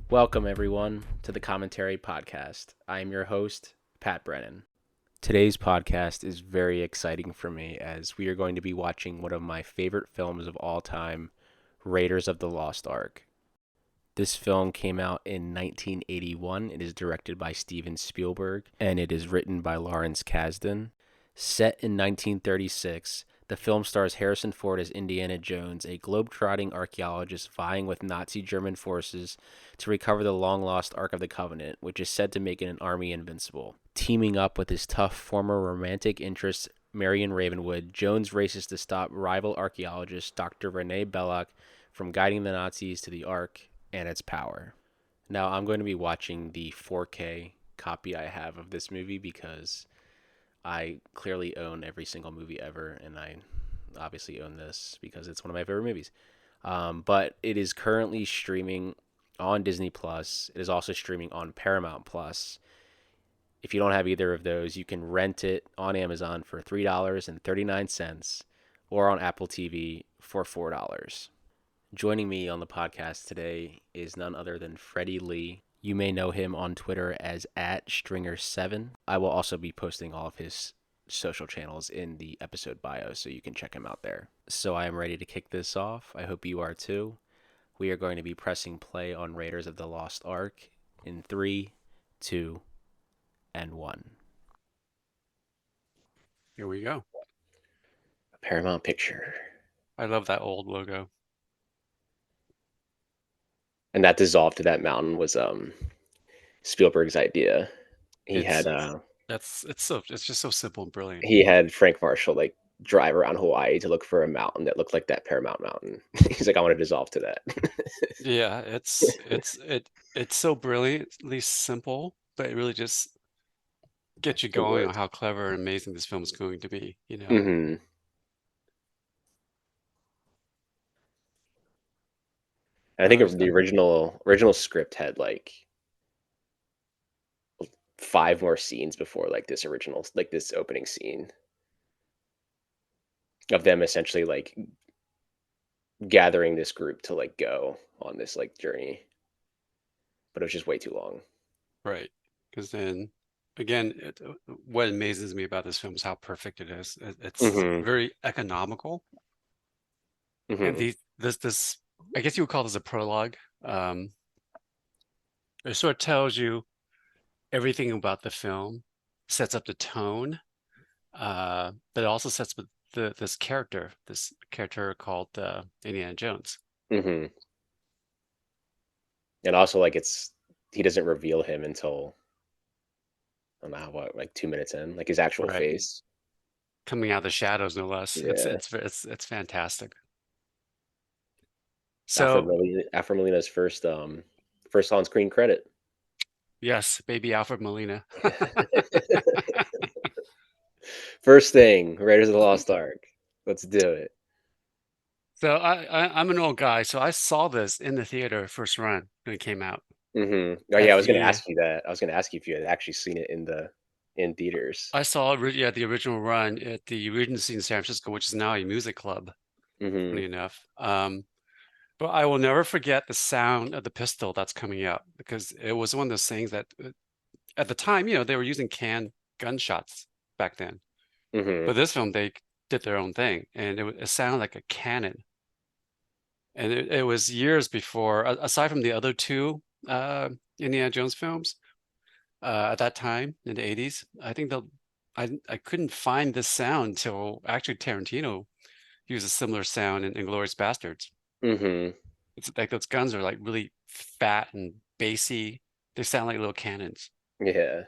Welcome, everyone, to the Commentary Podcast. I am your host, Pat Brennan. Today's podcast is very exciting for me as we are going to be watching one of my favorite films of all time, Raiders of the Lost Ark. This film came out in 1981. It is directed by Steven Spielberg, and it is written by Lawrence Kasdan. Set in 1936, the film stars Harrison Ford as Indiana Jones, a globe-trotting archaeologist vying with Nazi German forces to recover the long-lost Ark of the Covenant, which is said to make an army invincible. Teaming up with his tough former romantic interest, Marion Ravenwood, Jones races to stop rival archaeologist Dr. Rene Belloc from guiding the Nazis to the Ark and its power. Now, I'm going to be watching the 4K copy I have of this movie because I clearly own every single movie ever, and I obviously own this because it's one of my favorite movies. But it is currently streaming on Disney Plus. It is also streaming on Paramount Plus. If you don't have either of those, you can rent it on Amazon for $3.39 or on Apple TV for $4. Joining me on the podcast today is none other than Freddie Lee. You may know him on Twitter as @Stringer7. I will also be posting all of his social channels in the episode bio, so you can check him out there. So I am ready to kick this off. I hope you are too. We are going to be pressing play on Raiders of the Lost Ark in 3, 2, and 1. Here we go. A Paramount picture. I love that old logo. And that dissolve to that mountain was Spielberg's idea. He It's had it's just so simple and brilliant. Frank Marshall like drive around Hawaii to look for a mountain that looked like that Paramount Mountain. He's like, I want to dissolve to that. Yeah, it's so brilliantly simple, but it really just gets you It going on works. how clever and amazing this film is going to be, you know. Mm-hmm. And I I think was the original script had like 5 more scenes before like this opening scene of them essentially like gathering this group to like go on this like journey, but it was just way too long. right. Because then again, what amazes me about this film is how perfect it is. It's Mm-hmm. very economical, and Mm-hmm. this I guess you would call this a prologue. Um, it sort of tells you everything about the film, sets up the tone, but it also sets up this character called Indiana Jones. Mm-hmm. And also like he doesn't reveal him until I don't know what, like 2 minutes in, like his actual Right, face. coming out of the shadows, no less. Yeah. It's fantastic. Alfred So Molina, Alfred Molina's first on screen credit. yes, baby Alfred Molina. First thing, Raiders of the Lost Ark. Let's do it. So I'm an old guy, so I saw this in the theater first run when it came out Oh yeah, I at was gonna the ask you that. I was gonna ask you if you had actually seen it in theaters. I saw yeah, the original run at the Regency in San Francisco, which is now a music club, Hmm. funny enough. But I will never forget the sound of the pistol that's coming out because it was one of those things that at the time, they were using canned gunshots back then. Hmm. But this film, they did their own thing, and it sounded like a cannon. And it was years before, aside from the other two Indiana Jones films, at that time in the 80s, I couldn't find this sound until actually Tarantino used a similar sound in Inglourious Bastards. Hmm. It's like those guns are like really fat and bassy. They sound like little cannons. Yeah,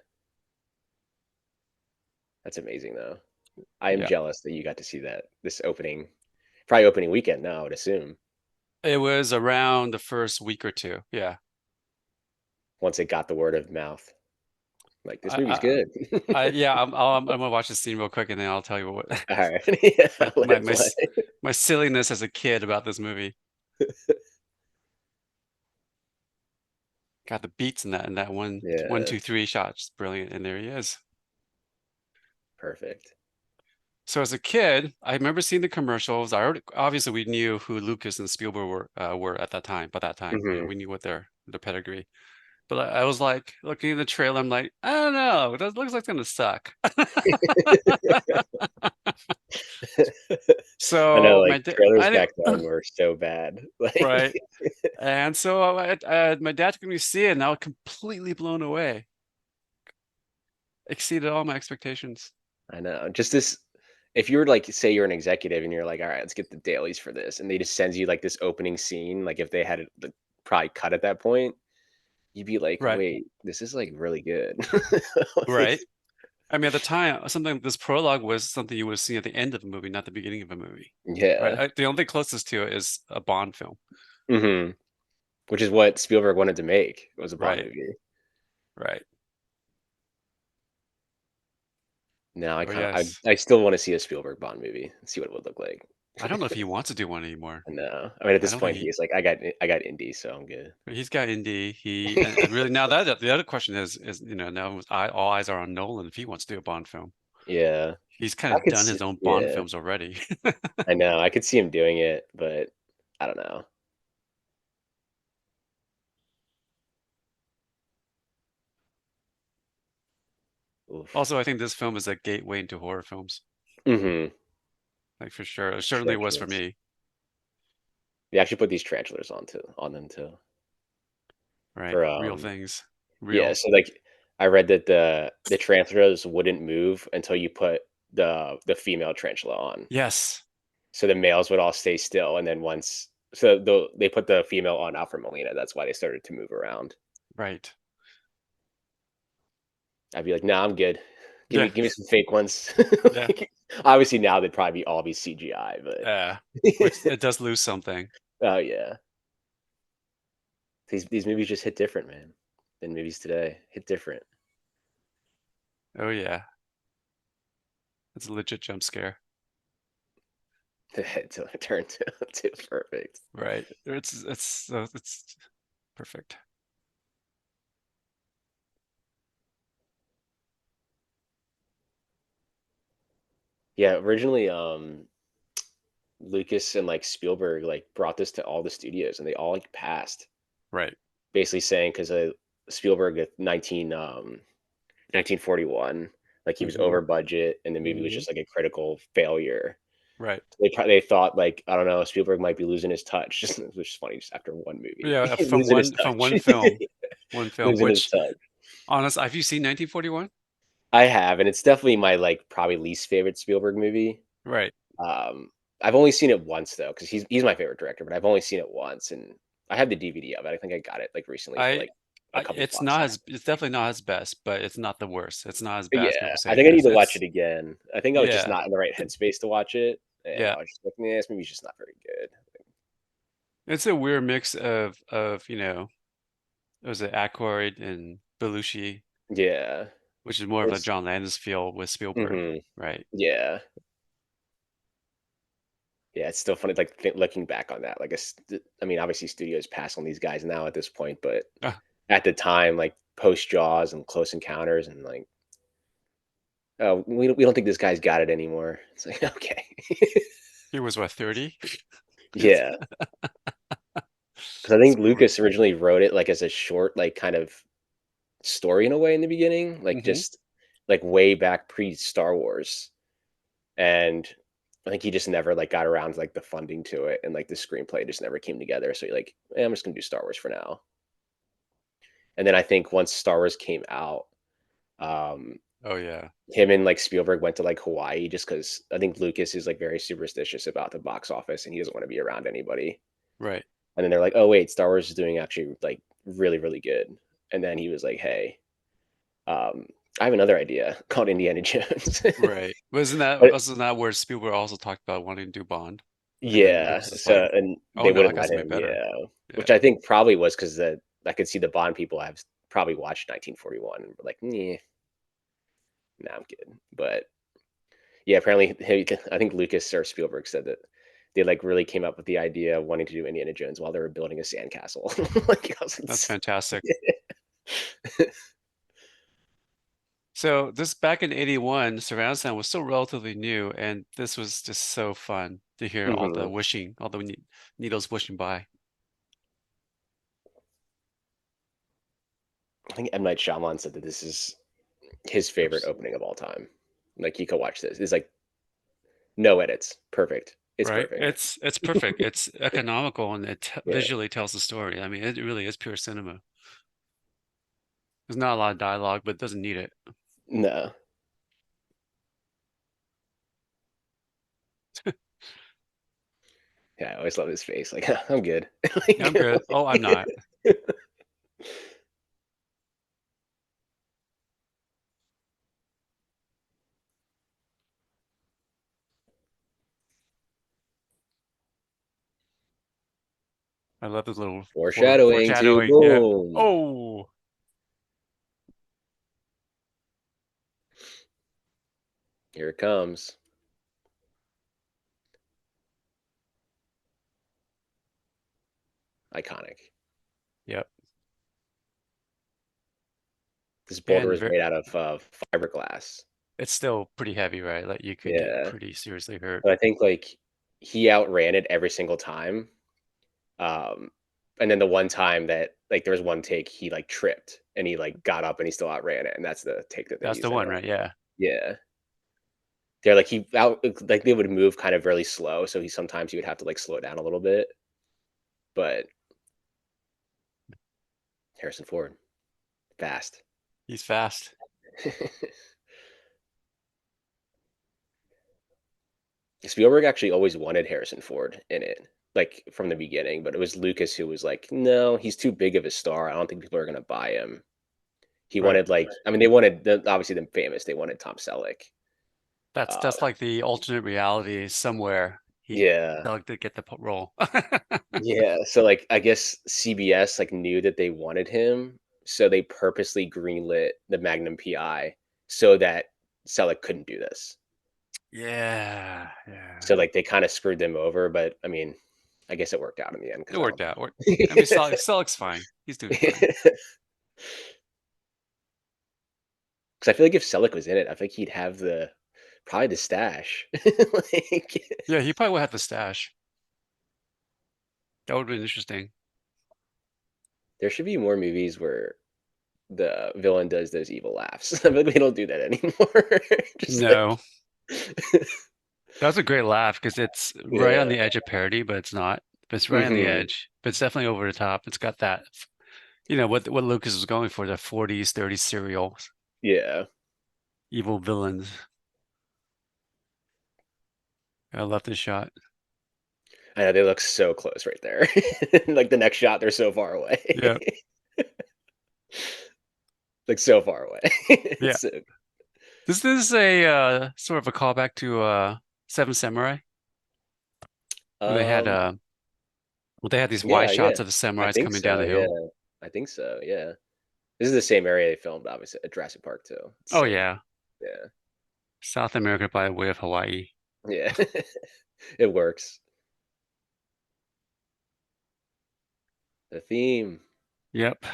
that's amazing though. I am Yeah. jealous that you got to see that this probably opening weekend now, I would assume, It was around the first week or two. Yeah. once it got the word of mouth. Like this I, movie's I, good. yeah, I'm gonna watch the scene real quick and then I'll tell you what All right, yeah, my let my it my play. s- my silliness as a kid about this movie. Got the beats in that one, Yeah, two, three shots. Brilliant. And there he is. perfect. So as a kid, I remember seeing the commercials. I already obviously we knew who Lucas and Spielberg were at that time. By that time, you know, Hmm. we knew what their pedigree. But I was like looking at the trailer. I'm like, I don't know. That looks like it's gonna suck. I know, So like my dad, trailers I back didn't then were so bad. Like, right. And so my dad took me to see it, and I was completely blown away. Exceeded all my expectations. I know. Just this, if you were like, say you're an executive and you're like, all right, let's get the dailies for this, and they just sends you like this opening scene, like if they had it like, probably cut at that point, you'd be like, Right, wait, this is like really good. Like, right. I mean, at the time, something this prologue was something you would see at the end of a movie, not the beginning of a movie. Right. yeah. The only thing closest to it is a Bond film. Hmm. Which is what Spielberg wanted to make, was a Bond Right, movie. right. Now Oh yes. I still want to see a Spielberg Bond movie and see what it would look like. I don't know if he wants to do one anymore. No, I mean at I this don't think point he. he's like, I got indie, so I'm good. He's got indie. He and really now that the other question is now all eyes are on Nolan if he wants to do a Bond film. Yeah, He's kind I of could done see. his own Bond Yeah, films already. I know. I could see him doing it, but I don't know. Oof. Also, I think this film is a gateway into horror films. Hmm. Like for sure. It certainly was for Tarantulas. me. They actually put these tarantulas on them too. Right. For Real things. yeah. Real. So like, I read that the tarantulas wouldn't move until you put the female tarantula on. Yes. So the males would all stay still, and then once they put the female on Alfred Molina, that's why they started to move around. Right. I'd be like, "Nah, I'm good. Yeah. Give me some fake ones." Yeah. Like, obviously now they'd probably all be CGI, but Which it does lose something. oh yeah, these movies just hit different, man. Than movies today hit different. Oh yeah. It's a legit jump scare. To turn to perfect. Right. It's perfect. Yeah, originally, Lucas and like Spielberg like brought this to all the studios, and they all like passed, Right. basically saying because Spielberg at 1941, like he was Hmm. over budget, and the movie was Hmm. just like a critical failure. Right. They thought like, I don't know, Spielberg might be losing his touch, just which is funny, just after one movie, Yeah, losing his from touch, one film, losing his which touch. honest, have you seen 1941? I have, and it's definitely my like probably least favorite Spielberg movie. Right. Um, I've only seen it once though, because he's my favorite director, but I've only seen it once, and I have the DVD of it. I think I got it like recently for I, like a couple it's bucks. not as it's definitely not his best, but it's not the worst. It's not as But bad as yeah, people say I it think I need is. to watch it It's again. I think I was just yeah, not in the right headspace to watch it, and yeah. I was just like, "Yeah, this movie's just not very good." It's a weird mix of was it Aykroyd and Belushi, Yeah. which is more of a It's John Landis feel with Spielberg, mhm. right? Yeah. Yeah, it's still funny, like, looking back on that, like, I mean, obviously, studios pass on these guys now at this point, but Ah, at the time, like, post Jaws and Close Encounters and, like, "Oh, we don't think this guy's got it anymore." It's like, "Okay." he was what, 30? Yeah, because I think Spielberg. Lucas originally wrote it, like, as a short, like, kind of story in a way in the beginning, like, Hmm. just, like, way back pre-Star Wars, and I think he just never, like, got around to, like, the funding to it, and, like, the screenplay just never came together, so you're like, "Eh, I'm just gonna do Star Wars for now." And then I think once Star Wars came out, um, Oh yeah, him and, like, Spielberg went to, like, Hawaii just because I think Lucas is, like, very superstitious about the box office, and he doesn't wanna be around anybody. right. And then they're like, "Oh, wait, Star Wars is doing actually, like, really, really good." And then he was like, "Hey, I have another idea called Indiana Jones." Right. But Wasn't that where Spielberg also talked about wanting to do Bond? And then yeah, Lucas is like, so and oh they no, I wouldn't got let something him, better. yeah, which Yeah. I think probably was 'cause I could see the Bond people have probably watched 1941 and were like, "Nah, nah, I'm good." But yeah, apparently, I think Lucas or Spielberg said that they like really came up with the idea of wanting to do Indiana Jones while they were building a sandcastle. Like, I was like, That's fantastic. So this back in 81, surround sound was still relatively new, and this was just so fun to hear all the Hmm. whooshing, all the needles whooshing by. I think M. Night Shyamalan said that this is his favorite Oops. opening of all time. Like you could watch this. It's like no edits. Perfect. It's Right? perfect. It's perfect. It's economical and it Yeah. visually tells the story. I mean, it really is pure cinema. There's not a lot of dialogue, but it doesn't need it. No. Yeah, I always love his face. Like I'm good. Yeah, I'm Like, good. Oh, I'm not. I love this little foreshadowing to foreshadowing. Yeah. boom. Oh, Here it comes. Iconic. yep. This boulder And is made out of fiberglass. it's still pretty heavy, right? Like you could get Yeah. pretty seriously hurt. But I think like he outran it every single time. Um, and then the one time that like there was one take he like tripped and he like got up and he still outran it, and that's the take that they That's use the in one, it. right? Yeah. Yeah. They're like he out like they would move kind of really slow, so he would have to like slow down a little bit. But Harrison Ford, fast. He's fast. Spielberg actually always wanted Harrison Ford in it, like from the beginning, but it was Lucas who was like, "No, he's too big of a star. I don't think people are gonna buy him." He Right. wanted like, I mean, they wanted obviously them famous. They wanted Tom Selleck. Uh, That's like the alternate reality somewhere. He yeah, Doug did get the role. yeah. So like, I guess CBS like knew that they wanted him, so they purposely greenlit the Magnum PI so that Selleck couldn't do this. Yeah, yeah. So like, they kind of screwed them over, but I mean, I guess it worked out in the end It because I worked don't. out. I mean, Selleck's fine. He's doing fine. Because I feel like if Selleck was in it, I think he'd have the probably the stash. Like, Yeah, he probably would have the stash. That would have been interesting. there should be more movies where the villain does those evil laughs. I feel like we don't do that anymore. Just like, No, that was a great laugh because it's right on yeah, the edge of parody, but it's not. But it's right on the hmm, edge. But it's definitely over the top. It's got that, what Lucas was going for, the 40s, 30s serial yeah. evil villains. I love this shot. I know they look so close right there. Like the next shot, they're so far Yeah, away, like so far away. yeah. It's so, This is a sort of a callback to Seven Samurai when um, they had these wide yeah, yeah. shots of the I samurais think coming down so. the Yeah, hill. I think so. Yeah. This is the same area they filmed, obviously, at Jurassic Park too. It's Oh same. yeah, Yeah. South America by way of Hawaii. Yeah. It works. The theme, Yep,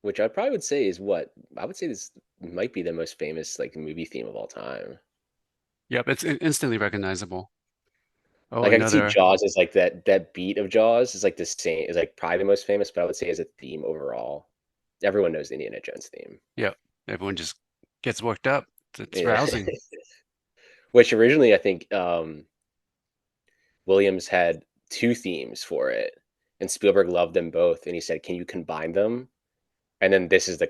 which I probably would say is what I would say this might be the most famous like movie theme of all time. yep. It's instantly recognizable. Oh, Like I could see another. Jaws as like that beat of Jaws is like the same is like probably the most famous, but I would say as a theme overall, everyone knows the Indiana Jones theme. Yep. Everyone just gets worked up. It's Yeah. rousing. Which originally I think Williams had two themes for it, and Spielberg loved them both, and he said, "Can you combine them?" And then this is the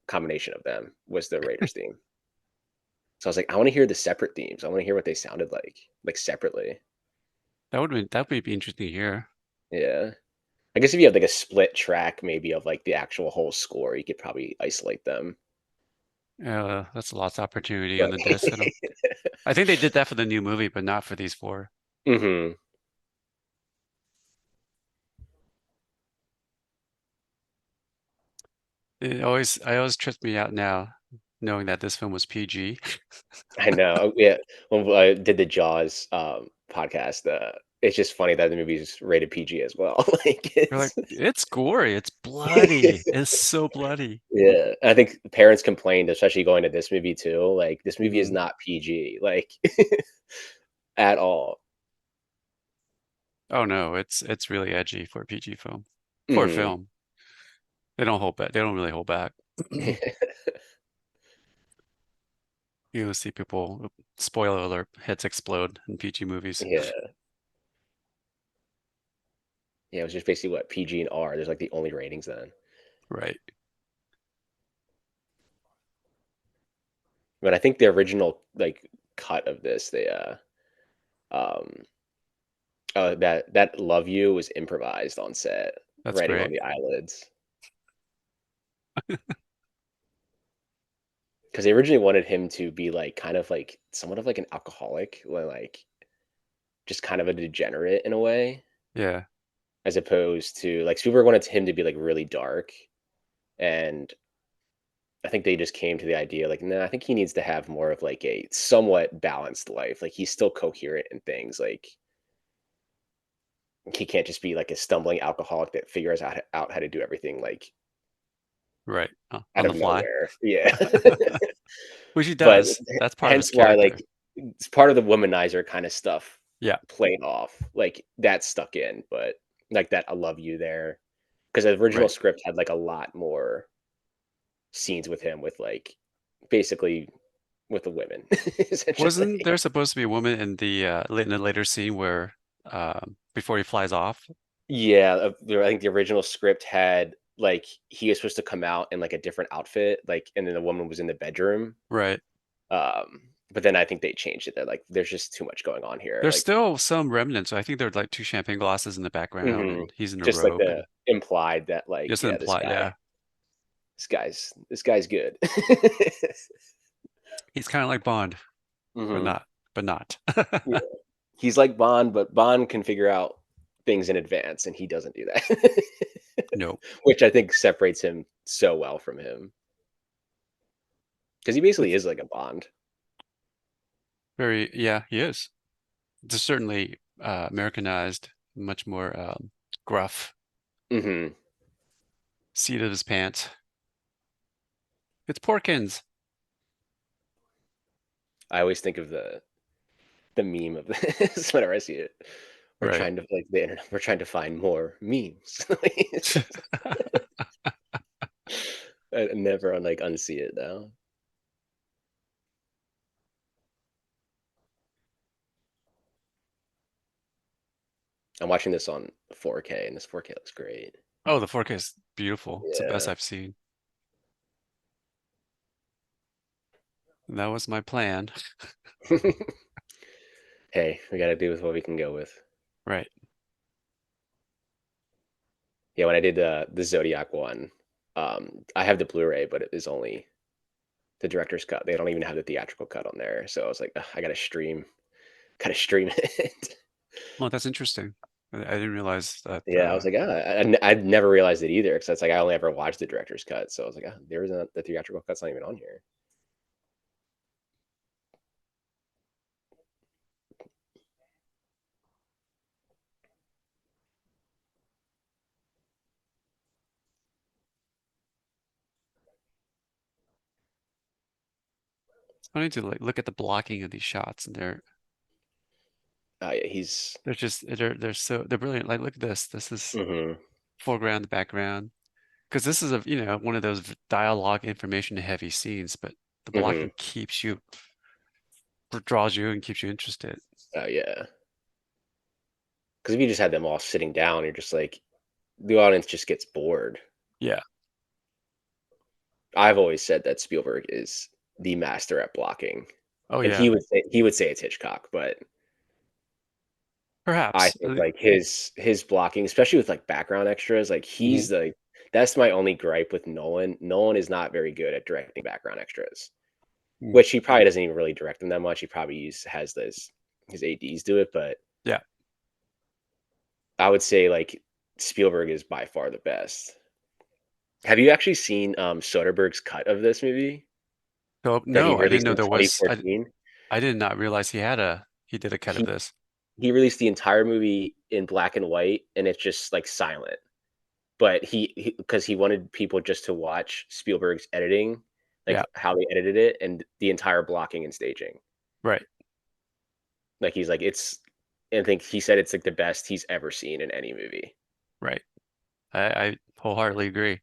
combination of them was the Raiders theme. So I was like, I want to hear the separate themes. I want to hear what they sounded like separately. That would be interesting to hear. Yeah. I guess if you have like a split track, maybe of like the actual whole score, you could probably isolate them. That's a lost opportunity on But the disc. I think they did that for the new movie, but not for these four. hmm, I always trips me out now, knowing that this film was PG. I know. Yeah, when I did the Jaws podcast, it's just funny that the movie's rated PG as well. Like You're like, it's it's gory, it's bloody, it's so bloody. yeah. I think parents complained, especially going to this movie too. Like this movie is Mhm. not PG, like at all. Oh no, it's really edgy for a PG film. For a Hmm. film. They don't hold back. They don't really hold back. You see people, spoiler alert, heads explode in PG movies. Yeah. Yeah, it was just basically what PG and R. There's like the only ratings then. Right. But I think the original like cut of this, they um that "Love You" was improvised on set, That's writing on great. the eyelids. Because they originally wanted him to be like kind of like somewhat of like an alcoholic, or like just kind of a degenerate in a way, Yeah. as opposed to like Spielberg wanted him to be like really dark, and I think they just came to the idea like, nah, I think he needs to have more of like a somewhat balanced life. Like he's still coherent in things. Like he can't just be like a stumbling alcoholic that figures out how to do everything like Right. out On the of fly. nowhere. Yeah. Which he But does. That's part of his hence why character. like it's part of the womanizer kind of stuff Yeah. played off. Like that stuck in, but like that "I love you" there. Because the original Right. script had like a lot more scenes with him with like basically with the women Wasn't essentially. there supposed to be a woman in the later scene where before he flies off? Yeah, I think the original script had like he was supposed to come out in like a different outfit, like, and then the woman was in the bedroom. Right. But then I think they changed it. They're like, there's just too much going on here. There's Like, still some remnants. I think there are like two champagne glasses in the background mhm, and he's in a just like robe the and implied that like, just yeah, implied, yeah. this guy's good. He's kind of like Bond, but Hmm. not, but not. Yeah. He's like Bond, but Bond can figure out things in advance, and he doesn't do that, No. which I think separates him so well from him because he basically It's is like a Bond. very, yeah, he is. Just certainly Americanized, much more gruff, Hmm. seat of his pants. It's Porkins. I always think of the meme of this whenever I see it. We're Right. trying to like the internet. We're trying to find more memes. I never like unsee it though. I'm watching this on 4K, and this 4K looks great. Oh, the 4K is beautiful. It's the best Yeah. I've seen. And that was my plan. Hey, we gotta do with what we can go with. Right. Yeah, when I did the Zodiac one, I have the Blu-ray, but it is only the director's cut. They don't even have the theatrical cut on there. So I was like, "Ugh, I gotta stream it." Well, that's interesting. I didn't realize that. Yeah, I was like, I'd never realized it either because it's like I only ever watched the director's cut. So I was like, there isn't the theatrical cut's not even on here. It's funny to like look at the blocking of these shots, and Yeah, he's. they're brilliant. Like, look at this. This is Hmm. foreground, the background. Because this is one of those dialogue information heavy scenes, but the Hmm. blocking keeps you draws you and keeps you interested. Oh yeah, because if you just had them all sitting down, you're just like the audience just gets bored. Yeah. I've always said that Spielberg is the master at blocking, Oh and yeah. he would say it's Hitchcock, but I Perhaps. think like his blocking, especially with like background extras, like Mhm. he's like that's my only gripe with Nolan. Nolan is not very good at directing background extras, Mm. which he probably doesn't even really direct them that much. He probably has those his ADs do it, but Yeah. I would say like Spielberg is by far the best. Have you actually seen Soderbergh's cut of this movie So that he no, I didn't released know in there was. 2014? I did not realize he did a cut of He this. he released the entire movie in black and white, and it's just like silent. But because he wanted people just to watch Spielberg's editing, Yeah, like how they edited it, and the entire blocking and staging. right, Like he's like it's, and I think he said it's like the best he's ever seen in any movie. right. I wholeheartedly agree.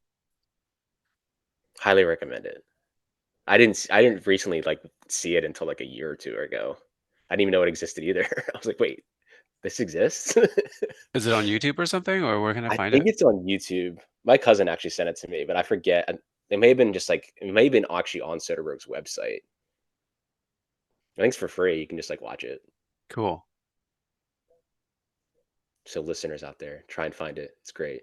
Highly recommend it. I didn't recently like see it until like a year or two ago. I didn't even know it existed either. I was like, wait, this exists? Is it on YouTube or something, or where can I I find think it? it's on YouTube. My cousin actually sent it to me, but I forget. It may have been just like it may have been actually on Soderbergh's website. I think it's for free. You can just like watch it. Cool. So listeners out there, try and find it. It's great.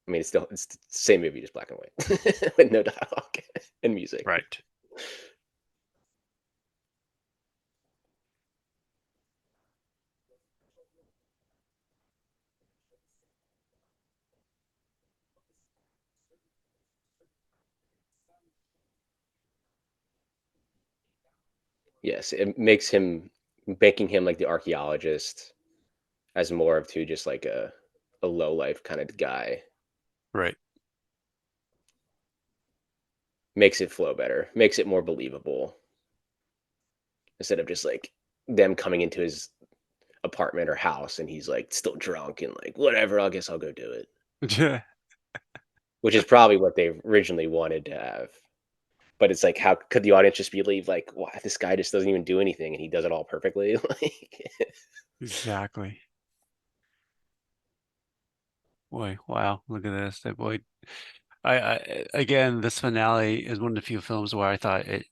I mean, it's the same movie, just black and white, with no dialogue and music. Right. Yes, it makes him making him like the archaeologist as more of to just like a low life kind of guy Right. makes it flow better, makes it more believable instead of just like them coming into his apartment or house and he's like still drunk and like whatever, I guess I'll go do it, Yeah. which is probably what they originally wanted to have. But it's like, how could the audience just believe like, why this guy just doesn't even do anything and he does it all perfectly? Like, Exactly. Boy, wow, look at this. That boy. I again, this finale is one of the few films where I thought it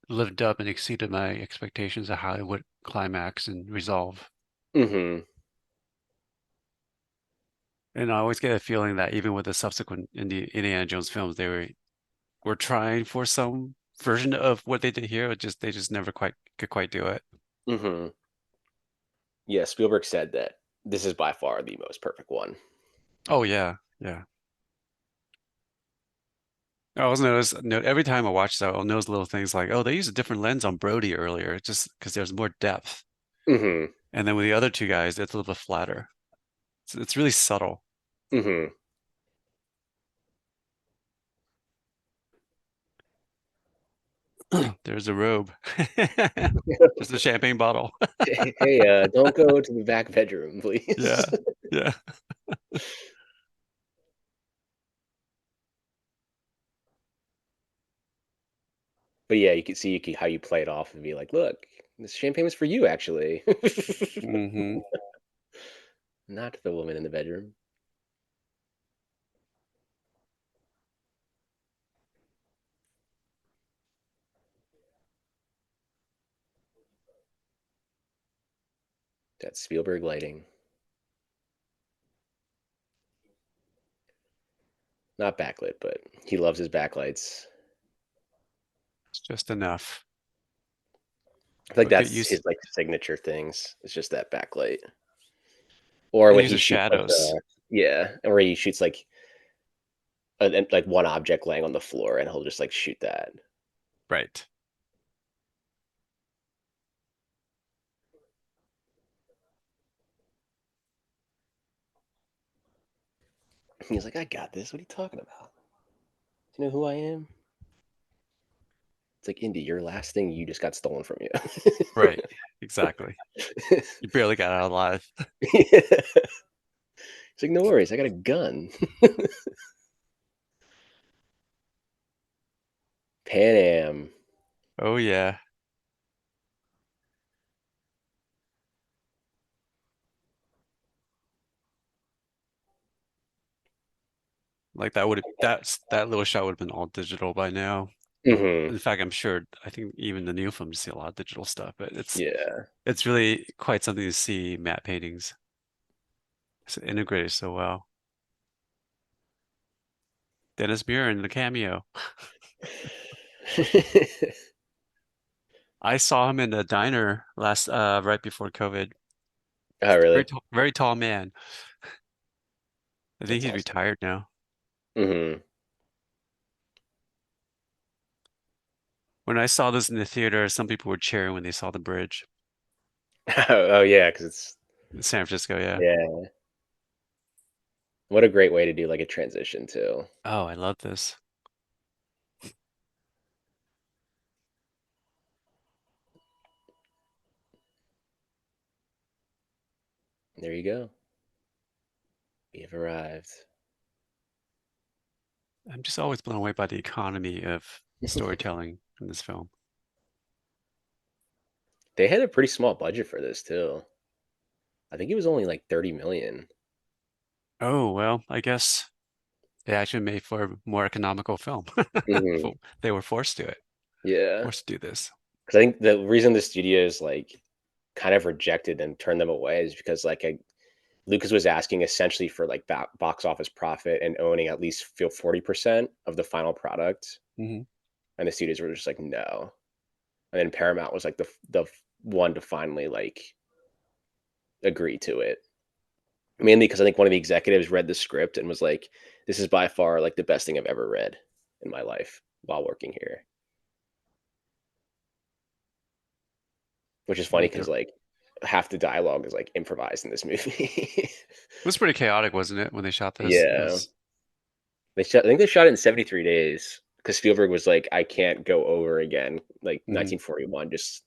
lived up and exceeded my expectations of how it would climax and resolve. hmm And I always get a feeling that even with the subsequent Indiana Jones films, were trying for some version of what they did here. They just never quite could quite do it. hmm Yeah, Spielberg said that this is by far the most perfect one. Oh yeah, yeah. I always every time I watch that, I'll notice little things like, oh, they used a different lens on Brody earlier, just because there's more depth. hmm And then with the other two guys, it's a little bit flatter. It's really subtle. hmm There's a robe. Just a champagne bottle. Hey, don't go to the back bedroom, please. Yeah, yeah. But yeah, you can see how you play it off and be like, look, this champagne was for you, actually, Hmm. not the woman in the bedroom. That's Spielberg lighting. Not backlit, but he loves his backlights. It's just enough. I feel like But get that's his used like signature things. It's just that backlight. Or and when use he the shoots like shadows. yeah, or he shoots like like one object laying on the floor and he'll just like shoot that. Right. He's like, I got this. What are you talking about? Do you know who I am? It's like, Indy, your last thing you just got stolen from you. Right. Exactly. You barely got out alive. It's like, no worries, I got a gun. Pan Am. Oh yeah. Like that little shot would have been all digital by now. hmm In fact, I think even the new films see a lot of digital stuff, but Yeah. it's really quite something to see matte paintings. It's integrated so well. Dennis Muir in the cameo. I saw him in the diner last right before COVID. Oh, really? Very tall man. I think That's he's awesome. retired now. hmm When I saw this in the theater, some people were cheering when they saw the bridge. Oh yeah, because it's in San Francisco, yeah. yeah. What a great way to do like a transition too. Oh, I love this. There you go. We have arrived. I'm just always blown away by the economy of storytelling in this film. They had a pretty small budget for this too. I think it was only like 30 million. Oh, well, I guess they actually made for a more economical film. Hmm. They were forced to it, Yeah, forced to do this. because I think the reason the studios like kind of rejected and turned them away is because Lucas was asking essentially for like box office profit and owning at least feel 40% of the final product, Hmm. and the studios were just like no. And then Paramount was like the one to finally like agree to it. Mainly because I think one of the executives read the script and was like, "This is by far like the best thing I've ever read in my life while working here." Which is funny Yeah, because like half the dialogue is like improvised in this movie. it was pretty chaotic, wasn't it, when they shot this? It Yeah, was, I think they shot it in 73 days because Spielberg was like, "I can't go over again." Like mhm, 1941 just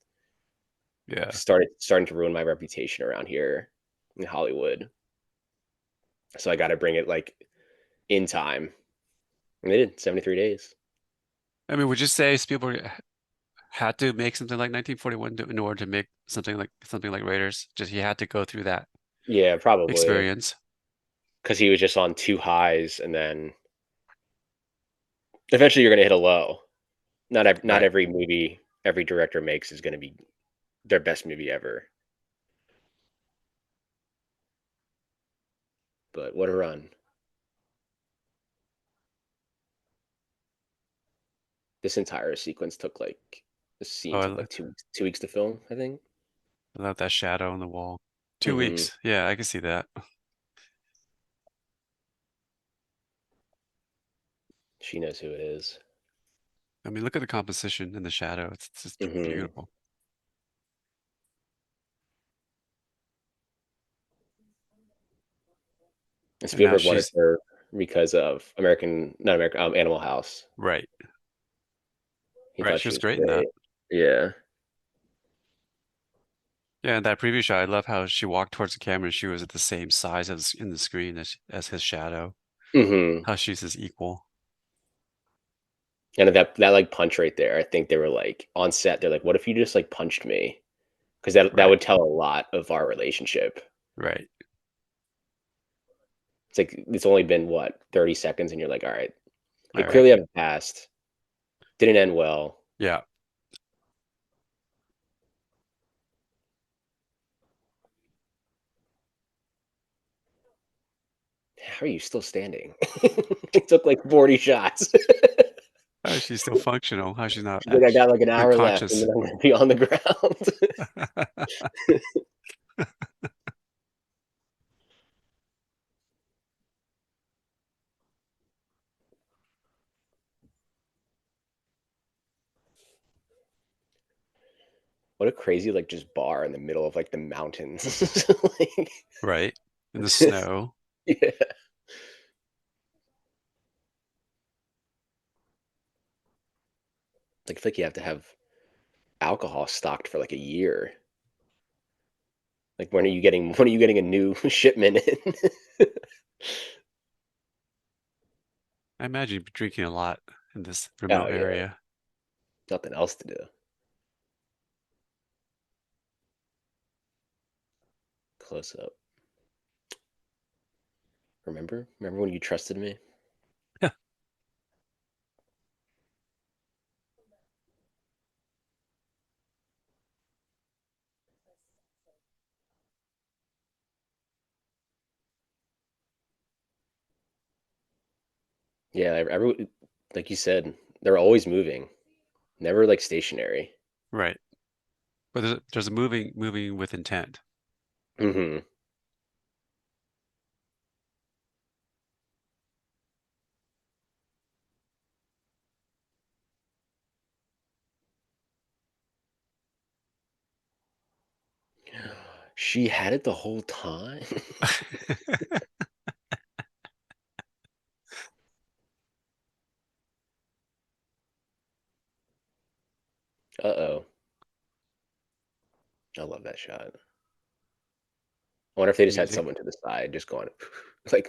yeah. starting to ruin my reputation around here in Hollywood. So I got to bring it like in time. And they did 73 days. I mean, would you say Spielberg had to make something like 1941 in order to make something like Raiders? Just he had to go through that Yeah, probably experience, because he was just on two highs, and then eventually you're gonna hit a low. Not right? every movie every director makes is gonna be their best movie ever. But what a run! This entire sequence took like the Oh, scene took like 2 weeks to film. I think. I love that shadow on the wall. Two Hmm. weeks. Yeah, I can see that. She knows who it is. I mean, look at the composition in the shadow. It's just Hmm. beautiful. And And now Spielberg wanted she's her because of not American, Animal House. right. He Right. thought She she was was great in that. great. Yeah. Yeah, in that preview shot, I love how she walked towards the camera and she was at the same size as in the screen as his shadow. Hmm. How she's his equal. And that like punch right there, I think they were like on set. They're like, "What if you just like punched me?" Because that Right. would tell a lot of our relationship. Right. It's like it's only been what 30 seconds, and you're like, "All right, they All right. clearly have a past. Didn't end well. Yeah. How are you still standing?" It took like 40 shots. How is she still functional? How she's not She's like, "I got like an hour left, and unconscious? then I'm gonna be on the ground." What a crazy like just bar in the middle of like the mountains. Like, Right. In the snow. yeah. Like I feel like you have to have alcohol stocked for like a year. Like when are you getting a new shipment in? I imagine you'd be drinking a lot in this Oh remote yeah, area. nothing else to do. Close up. Remember when you trusted me? Yeah, like you said, they're always moving, never like stationary. Right. But there's a moving with intent. Hmm. She had it the whole time? Uh-oh. I love that shot. I wonder if they just had Amazing. someone to the side just going like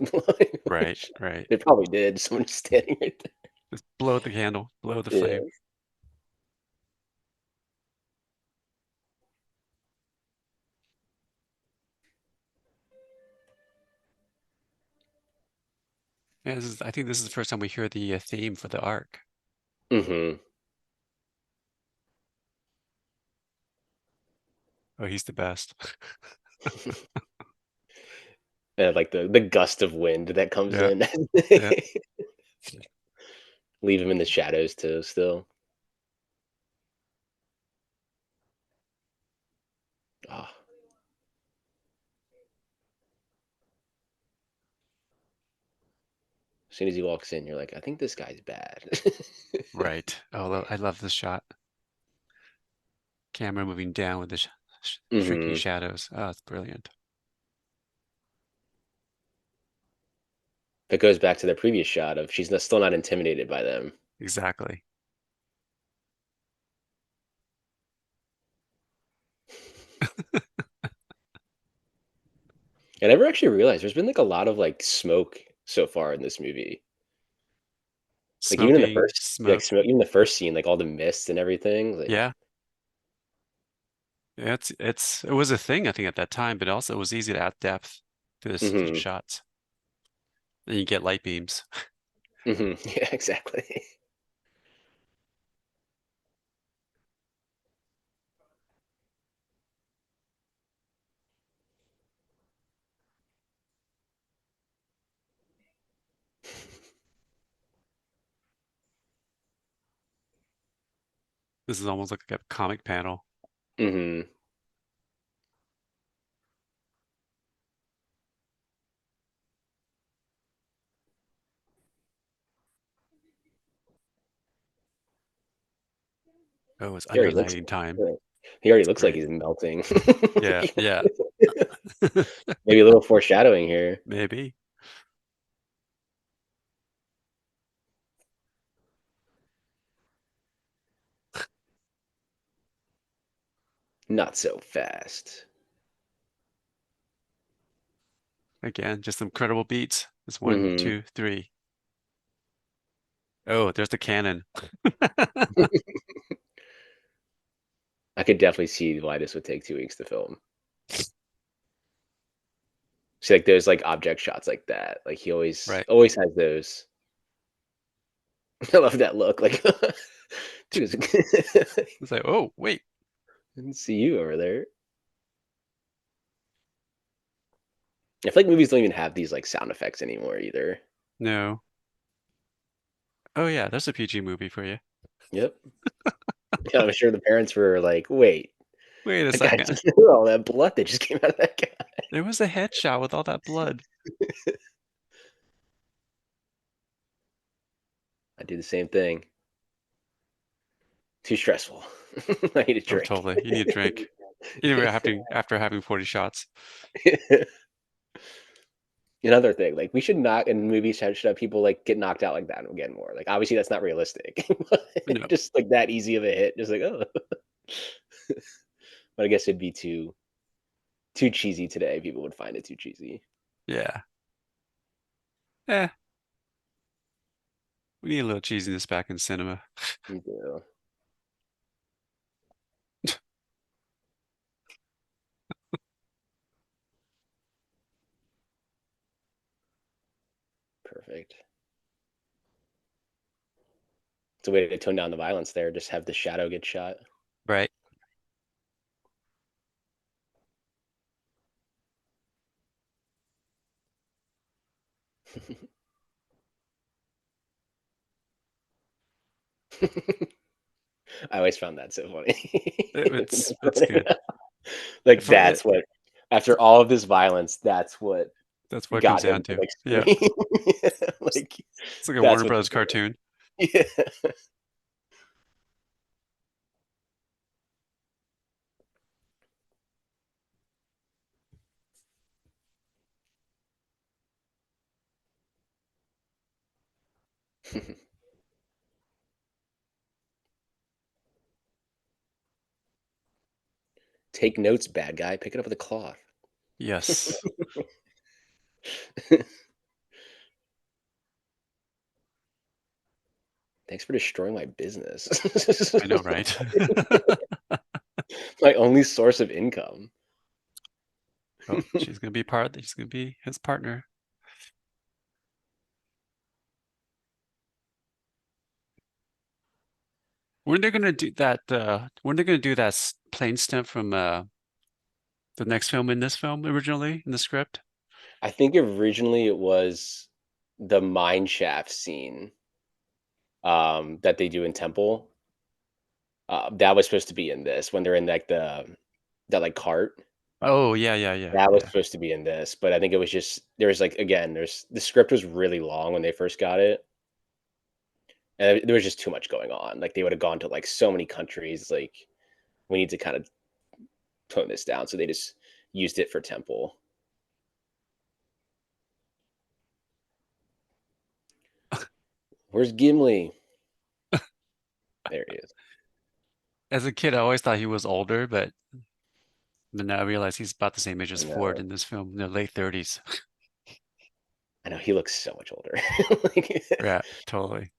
Right, right. they probably did. Someone just standing right there. Just blow out the candle, blow out the Yeah. flame. Yeah, I think this is the first time we hear the theme for the Ark. Mhm. Oh, he's the best. And, like, the gust of wind that comes Yeah, in. yeah. Leave him in the shadows too still. Ah, as soon as he walks in, you're like, "I think this guy's bad." Right. Oh, I love this shot. Camera moving down with the shrinking Mhm. shadows. Oh, it's brilliant. That goes back to the previous shot of she's still not intimidated by them. Exactly. I never actually realized there's been, like, a lot of, like, smoke so far in this movie. Like, even in the Smoking, first like, smoke. even the first scene, like, all the mist and everything, like Yeah. Yeah, it was a thing, I think, at that time, but also it was easy to add depth to this to the mhm, shots. Then you get light beams. mhm, yeah, exactly. This is almost like a comic panel. Mhm. Oh, it's He already looks underlighting time. yeah, he already It's looks like great. he's melting. Yeah, yeah. Maybe a little foreshadowing here. Maybe. Not so fast. Again, just some incredible beats. It's one, Mhm. two, three. Oh, there's the cannon. I could definitely see why this would take 2 weeks to film. See, like, those, like, object shots like that, like, he always Right. always has those. I love that look, like, dude, I It's like, oh, wait. didn't see you over there. I feel like movies don't even have these, like, sound effects anymore either. No. Oh, yeah, there's a PG movie for you. Yep. Yeah, I'm sure the parents were like, "Wait, Wait a that guy second. just look at all that blood that just came out of that guy." There was a headshot with all that blood. I do the same thing. Too stressful. I need a Oh, drink. totally. You need a drink. Even after having 40 shots. Another thing, like, we should not in movies should have people, like, get knocked out like that again more. Like, obviously, that's not realistic, but No. just, like, that easy of a hit, just like, "Oh." But I guess it'd be too cheesy today. People would find it too cheesy. Yeah. Eh, we need a little cheesiness back in cinema. Me too. Perfect. It's a way to tone down the violence there, just have the shadow get shot. Right. I always found that so funny. It's good. Like, If I, that's what after all of this violence, that's what that's what it comes got him down to, to. like, Yeah. scream. It's, Like, it's like a that's Warner what Brothers cartoon. yeah. Take notes, bad guy. Pick it up with a cloth. Yes, Thanks for destroying my business. I know, right? My only source of income. Oh, she's gonna be his partner. When they're gonna do that, when they're gonna do that plane stunt from the next film in this film originally in the script? I think originally it was the mine shaft scene that they do in Temple. That was supposed to be in this when they're in like that like cart. Oh, yeah, yeah, yeah, That was yeah. supposed to be in this, but I think it was just there was like again, there's the script was really long when they first got it, and there was just too much going on. Like they would have gone to like so many countries. Like we need to kind of tone this down, so they just used it for Temple. Where's Gimli? There he is. As a kid, I always thought he was older, but now I realize he's about the same age I as Ford know. in this film, in their late 30s. I know he looks so much older. Like, Yeah, totally.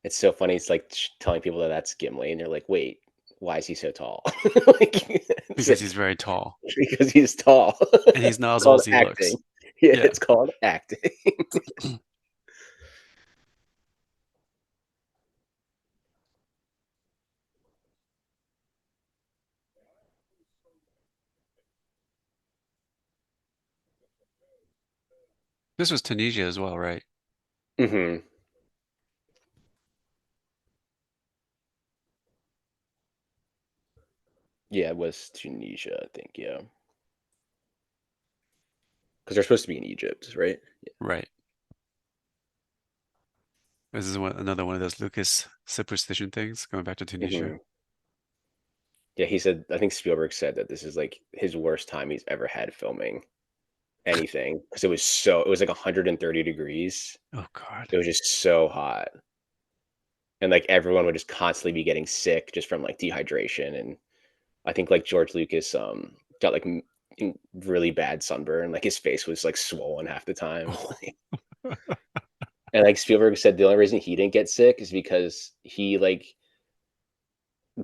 it's so funny. It's like telling people that that's Gimli, and they're like, "Wait, why is he so tall?" Like, it's Because like he's very tall because he's tall. and he's not It's as old called as he acting. looks. Yeah, Yeah. it's called acting. This was Tunisia as well, right? Hmm. Yeah, it was Tunisia, I think. Yeah, because they're supposed to be in Egypt, right? Right. This is another one of those Lucas superstition things, going back to Tunisia. Hmm. Yeah, he said. I think Spielberg said that this is like his worst time he's ever had filming anything because it was like 130 degrees. Oh God. It was just so hot, and like everyone would just constantly be getting sick just from like dehydration. And I think like George Lucas got like really bad sunburn. Like his face was like swollen half the time. Oh, And like Spielberg said, the only reason he didn't get sick is because he like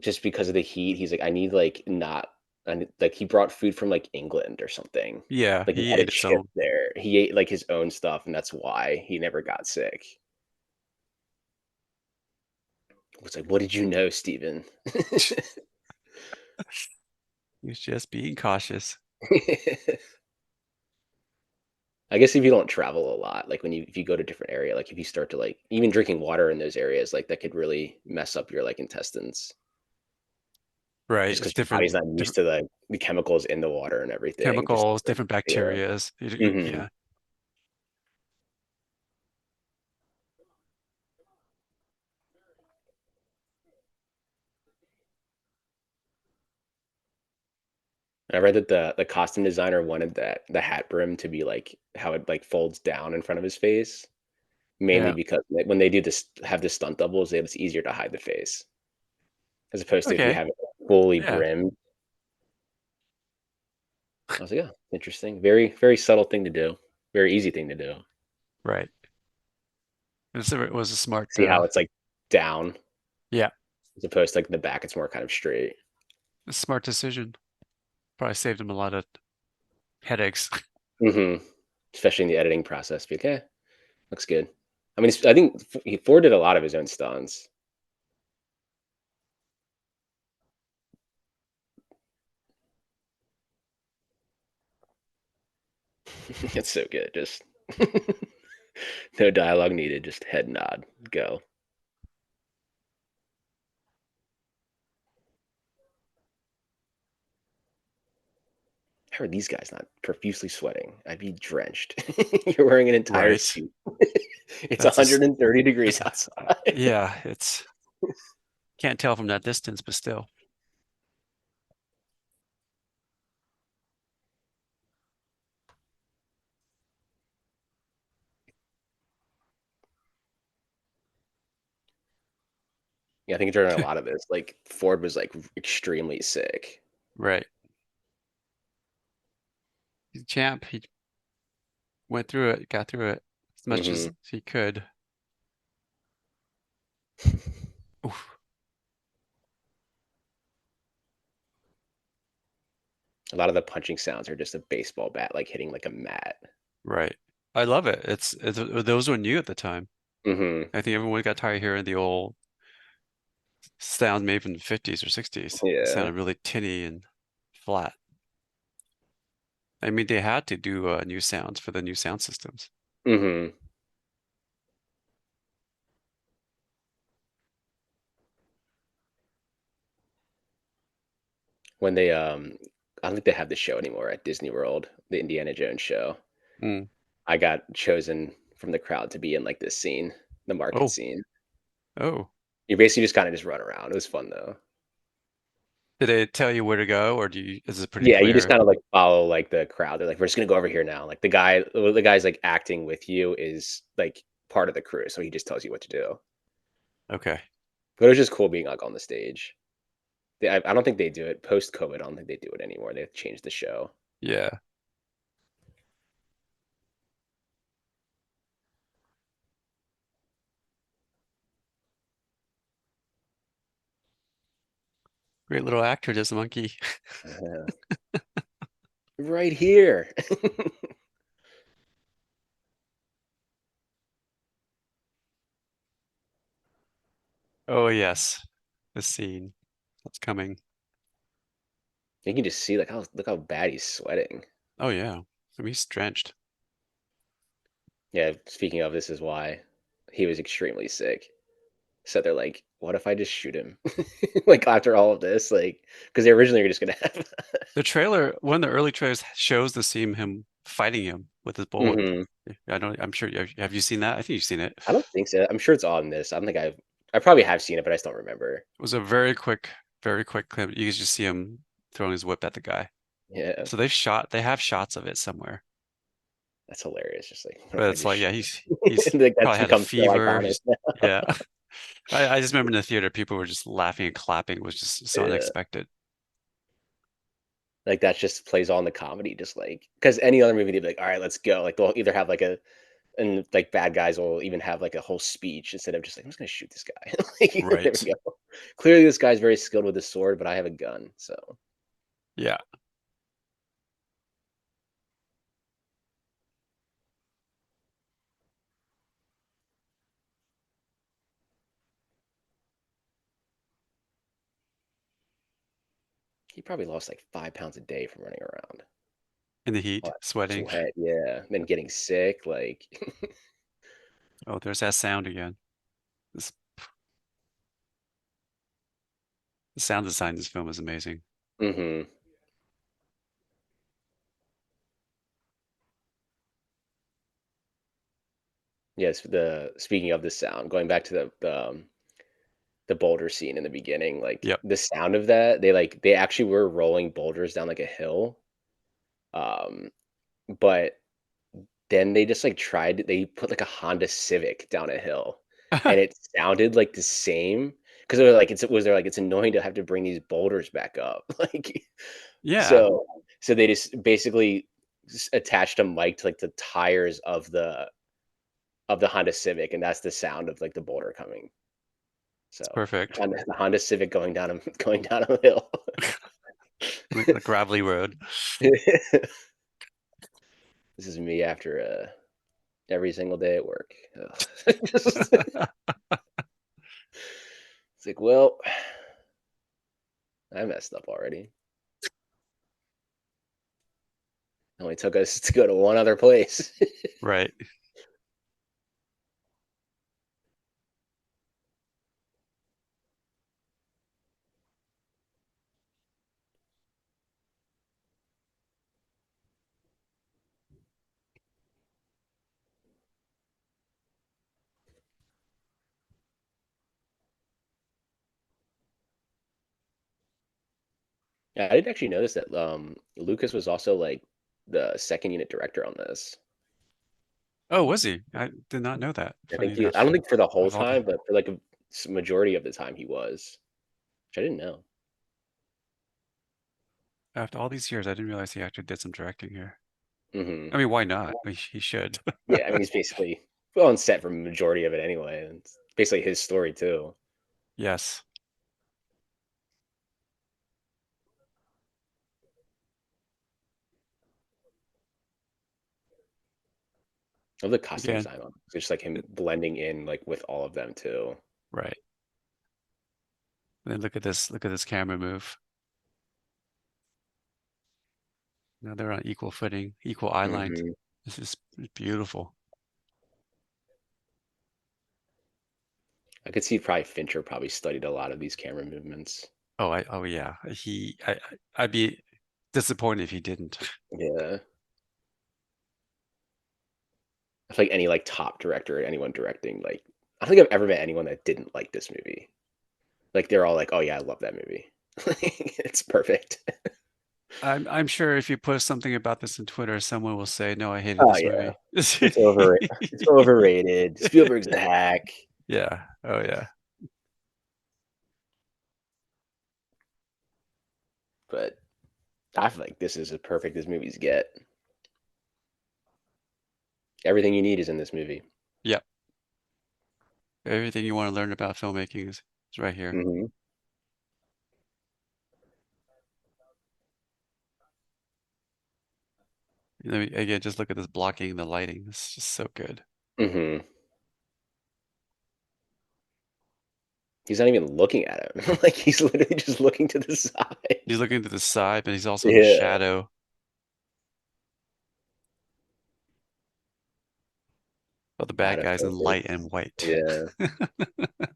just because of the heat. He's like, I need like not. And like he brought food from like England or something. yeah, Like he he had ate it his shipped own. there. He ate like his own stuff, and that's why he never got sick. It's like, what did you know, Steven? He's just being cautious. I guess if you don't travel a lot, like when you if you go to different area, like if you start to like even drinking water in those areas, like that could really mess up your like intestines Right. just It's because your body's different, not used different to the chemicals in the water and everything. Just chemicals, different yeah. bacterias. Hmm. Yeah. I read that the costume designer wanted that the hat brim to be like how it like folds down in front of his face, mainly Yeah. because like, when they do this have the stunt doubles, it's easier to hide the face as opposed to if you Okay. have it fully Yeah. brimmed. I was like, yeah, interesting. Very, very subtle thing to do. Very easy thing to do. Right. It was a smart, See how it's like down yeah, as opposed to like the back, it's more kind of straight. a smart decision. Probably saved him a lot of headaches. Hmm. Especially in the editing process. Be like, looks good. I mean, I think Ford did a lot of his own stunts. It's so good. Just no dialogue needed. Just head nod. Go. How are these guys not profusely sweating? I'd be drenched. You're wearing an entire Right. suit. It's That's a, 130 degrees it's, outside. yeah, it's, can't tell from that distance, but still. Yeah, I think during a lot of this, like Ford was like extremely sick. Right. He's a champ. He went through it, got through it as much as Hmm. he could. Oof. A lot of the punching sounds are just a baseball bat like hitting like a mat. Right. I love it. It's those were new at the time. Hmm. I think everyone got tired of hearing the old sound made from the 50s or 60s. It Yeah. sounded really tinny and flat. I mean, they had to do new sounds for the new sound systems. Hmm. When they I don't think they have the show anymore at Disney World, the Indiana Jones show. Mm. I got chosen from the crowd to be in like this scene, the market Oh, scene. oh. You basically just kind of just run around. It was fun though. Did they tell you where to go, or is it pretty Yeah, you just clear? kind of like follow like the crowd. They're like, we're just gonna go over here now. Like the guy's like acting with you is like part of the crew, so he just tells you what to do. Okay. But it was just cool being like on the stage. I don't think they do it post COVID. I don't think they do it anymore. They've changed the show. Yeah. Great little actor, this monkey. Yeah. Right here. Oh, yes. The scene that's coming. You can just see like how look how bad he's sweating. Oh, yeah. I mean, he's drenched. Yeah, speaking of, this is why he was extremely sick. So they're like, what if I just shoot him? Like after all of this, like because they originally were just gonna have. The trailer, one of the early trailers shows the scene him fighting him with his bullet. Hmm. I don't, I'm sure, have you seen that? I think you've seen it. I don't think so. I'm sure it's on this. I don't think I probably have seen it, but I just don't remember. It was a very quick clip. You can just see him throwing his whip at the guy. Yeah, So they have shots of it somewhere. that's hilarious. Just like, what if But I it's just like, yeah, shoot he's him? Like that's probably had a become so fever. iconic. Yeah. I just remember in the theater, people were just laughing and clapping. It was just so Yeah, unexpected. like that just plays on the comedy, just like because any other movie they'd be like, all right, let's go. Like they'll either have like a and like bad guys will even have like a whole speech instead of just like I'm just gonna shoot this guy. Like there Right. we go. Clearly, this guy's very skilled with his sword, but I have a gun, so Yeah. he probably lost like 5 pounds a day from running around. In the All heat, that sweating. sweat, yeah, then getting sick, like Oh, there's that sound again. This, the sound design in this film is amazing. hmm. Yes, the speaking of the sound, going back to the boulder scene in the beginning, like Yep. the sound of that, they actually were rolling boulders down like a hill. Um, but then they just like they put like a Honda Civic down a hill and it sounded like the same because they were like it's annoying to have to bring these boulders back up. Like Yeah. so so they just basically attached a mic to like the tires of the Honda Civic and that's the sound of like the boulder coming. It's So perfect. the Honda Civic going down going down a hill. The gravelly road. This is me after every single day at work. Ugh. It's like, well, I messed up already. It only took us to go to one other place. Right. Yeah, I didn't actually notice that Lucas was also like the second unit director on this. Oh, was he? I did not know that. I Funny think I enough. don't think for the whole Of all the time, but for like Majority of the time he was, which I didn't know. After all these years, I didn't realize he actually did some directing here. Hmm. I mean, why not? He should. Yeah, I mean he's basically well on set for the majority of it anyway. And it's basically his story too. Yes. Of the costume Again, design on it. Just like him blending in like with all of them too. right. And then look at this. Look at this camera move. Now they're on equal footing, equal eye lines. Hmm. This is beautiful. I could see probably Fincher probably studied a lot of these camera movements. Oh yeah. I'd be disappointed if he didn't. Yeah. I feel like any like top director, anyone directing, like I don't think I've ever met anyone that didn't like this movie. Like they're all like, "Oh yeah, I love that movie. Like, it's perfect." I'm sure if you post something about this on Twitter, someone will say, "No, I hated Oh this yeah, movie." it's overrated. Spielberg's the hack, Yeah. Oh yeah. but I feel like this is as perfect as movies get. Everything you need is in this movie. Yeah. Everything you want to learn about filmmaking is right here. Hmm. Again, just look at this blocking, the lighting. It's just so good. Hmm. He's not even looking at him. Like he's literally just looking to the side. He's looking to the side, but he's also in the Yeah, shadow. But the out bad of guy's in light focus. and white. Yeah.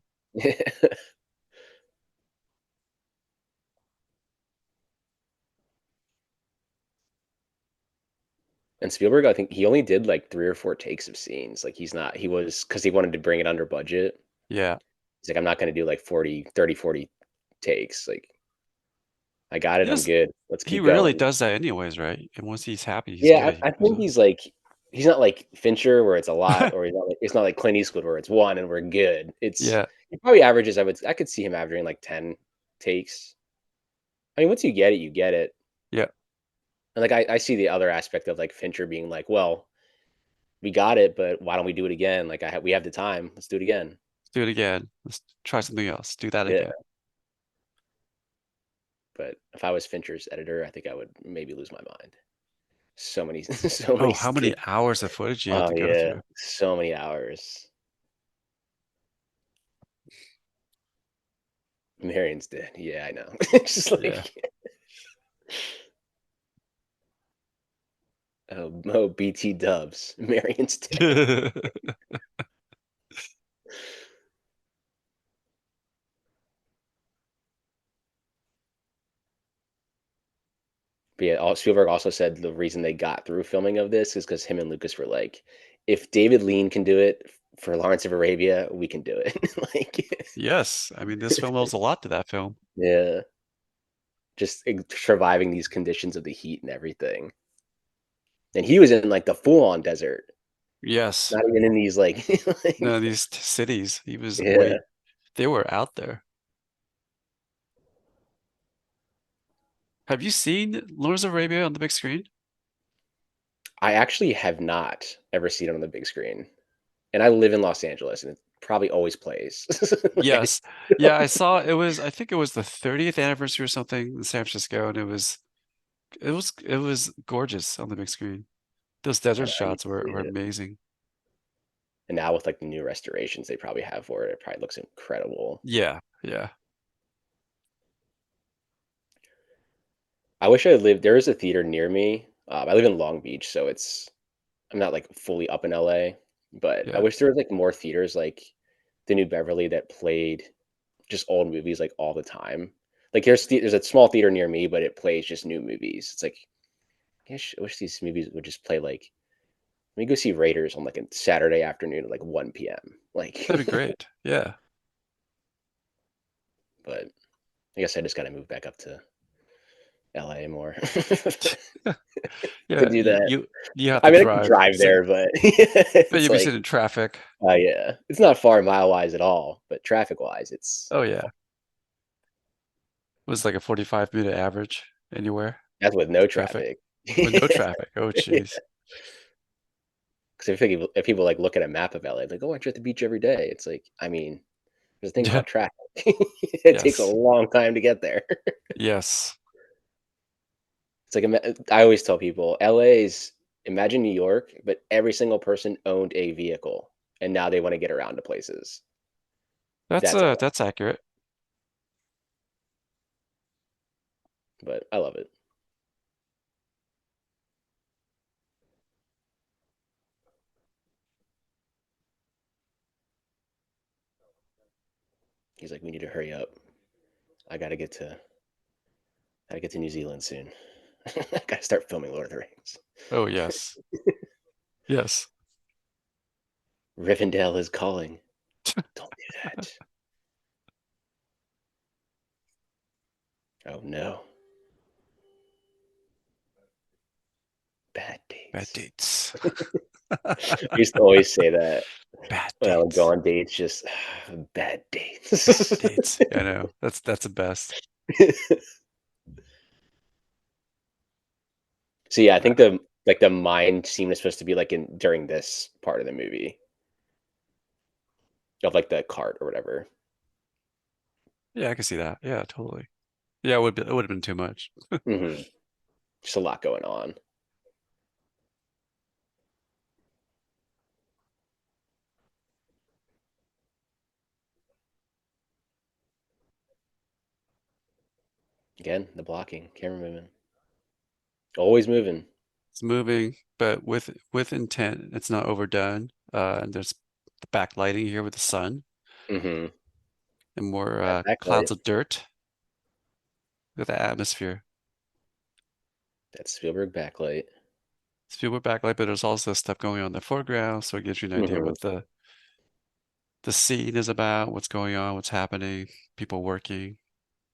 And Spielberg, I think he only did like 3 or 4 takes of scenes. Like he was because he wanted to bring it under budget. Yeah. He's like, I'm not going to do like 40, 30, 40 takes. Like, I got He it. I'm does good. Let's he keep rarely going. does that anyways, right? And once he's happy, he's Yeah, good. I think he's not like Fincher where it's a lot, or it's not like Clint Eastwood where it's one and we're good. Yeah. He probably averages. I could see him averaging like 10 takes. I mean, once you get it, you get it. Yeah. And like I see the other aspect of like Fincher being like, well, we got it, but why don't we do it again? Like we have the time. Let's do it again. Let's do it again. Let's try something else. Do that Yeah. again. But if I was Fincher's editor, I think I would maybe lose my mind. So many, so Oh, many how many takes. hours of footage you have Oh to go yeah, through? so many hours. Marion's dead. Yeah, I know. It's just Yeah. like, oh, BT Dubs. Marion's dead. But yeah, Spielberg also said the reason they got through filming of this is because him and Lucas were like, if David Lean can do it for Lawrence of Arabia, we can do it. Like, Yes. I mean, this film owes a lot to that film. yeah, just surviving these conditions of the heat and everything. And he was in like the full-on desert, Yes. not even in these like, No, like these cities, he was yeah. way, they were out there. Have you seen Lawrence of Arabia on the big screen? I actually have not ever seen it on the big screen, and I live in Los Angeles, and it probably always plays. Like, Yes. Yeah, I saw it was, I think it was the 30th anniversary or something in San Francisco, and it was gorgeous on the big screen. Those I desert need shots to were, see were it. amazing. And now with like the new restorations they probably have for it, it probably looks incredible. Yeah, yeah, I wish I lived. There is a theater near me. I live in Long Beach, so I'm not like fully up in LA, but I yeah. wish there was like more theaters like the New Beverly that played just old movies like all the time. Like there's a small theater near me, but it plays just new movies. It's like I wish these movies would just play like let me go see Raiders on like a Saturday afternoon at like 1 p.m. Like, That'd be great. Yeah. but I guess I just got to move back up to LA more to Yeah, do that. you have I to mean, I could drive. drive there, but But it's you'll be like, sitting in traffic. yeah, it's not far mile wise at all, but traffic wise, it's Oh yeah. It was like a 45-minute average anywhere. that's with no Traffic. traffic. With no traffic. Oh Because jeez. if people like look at a map of LA, like, oh, aren't you at the beach every day? It's like, I mean, there's a thing Yeah. called traffic. It takes a Yes. long time to get there. Yes. It's like I always tell people, LA's imagine New York, but every single person owned a vehicle, and now they want to get around to places. That's LA, That's accurate. but I love it. He's like, we need to hurry up. I gotta get to New Zealand soon. I gotta start filming Lord of the Rings. Oh yes. Yes. Rivendell is calling. Don't do that. Oh no, bad Bad dates. dates. I used to always say that Bad when I would go dates. on dates, just bad Bad dates. dates. Yeah, I know. That's the best. So yeah, I think Uh, the mind scene is supposed to be like in during this part of the movie of like the cart or whatever. yeah, I can see that. Yeah, totally. Yeah, it would have been too much. Hmm. Just a lot going on. Again, the blocking, camera movement, always moving. It's moving, but with intent. It's not overdone. And there's the backlighting here with the sun Hmm. and more That backlight, clouds of dirt with the atmosphere. that Spielberg backlight. Spielberg backlight, but there's also stuff going on in the foreground, so it gives you an idea Hmm. what the scene is about, what's going on, what's happening, people working.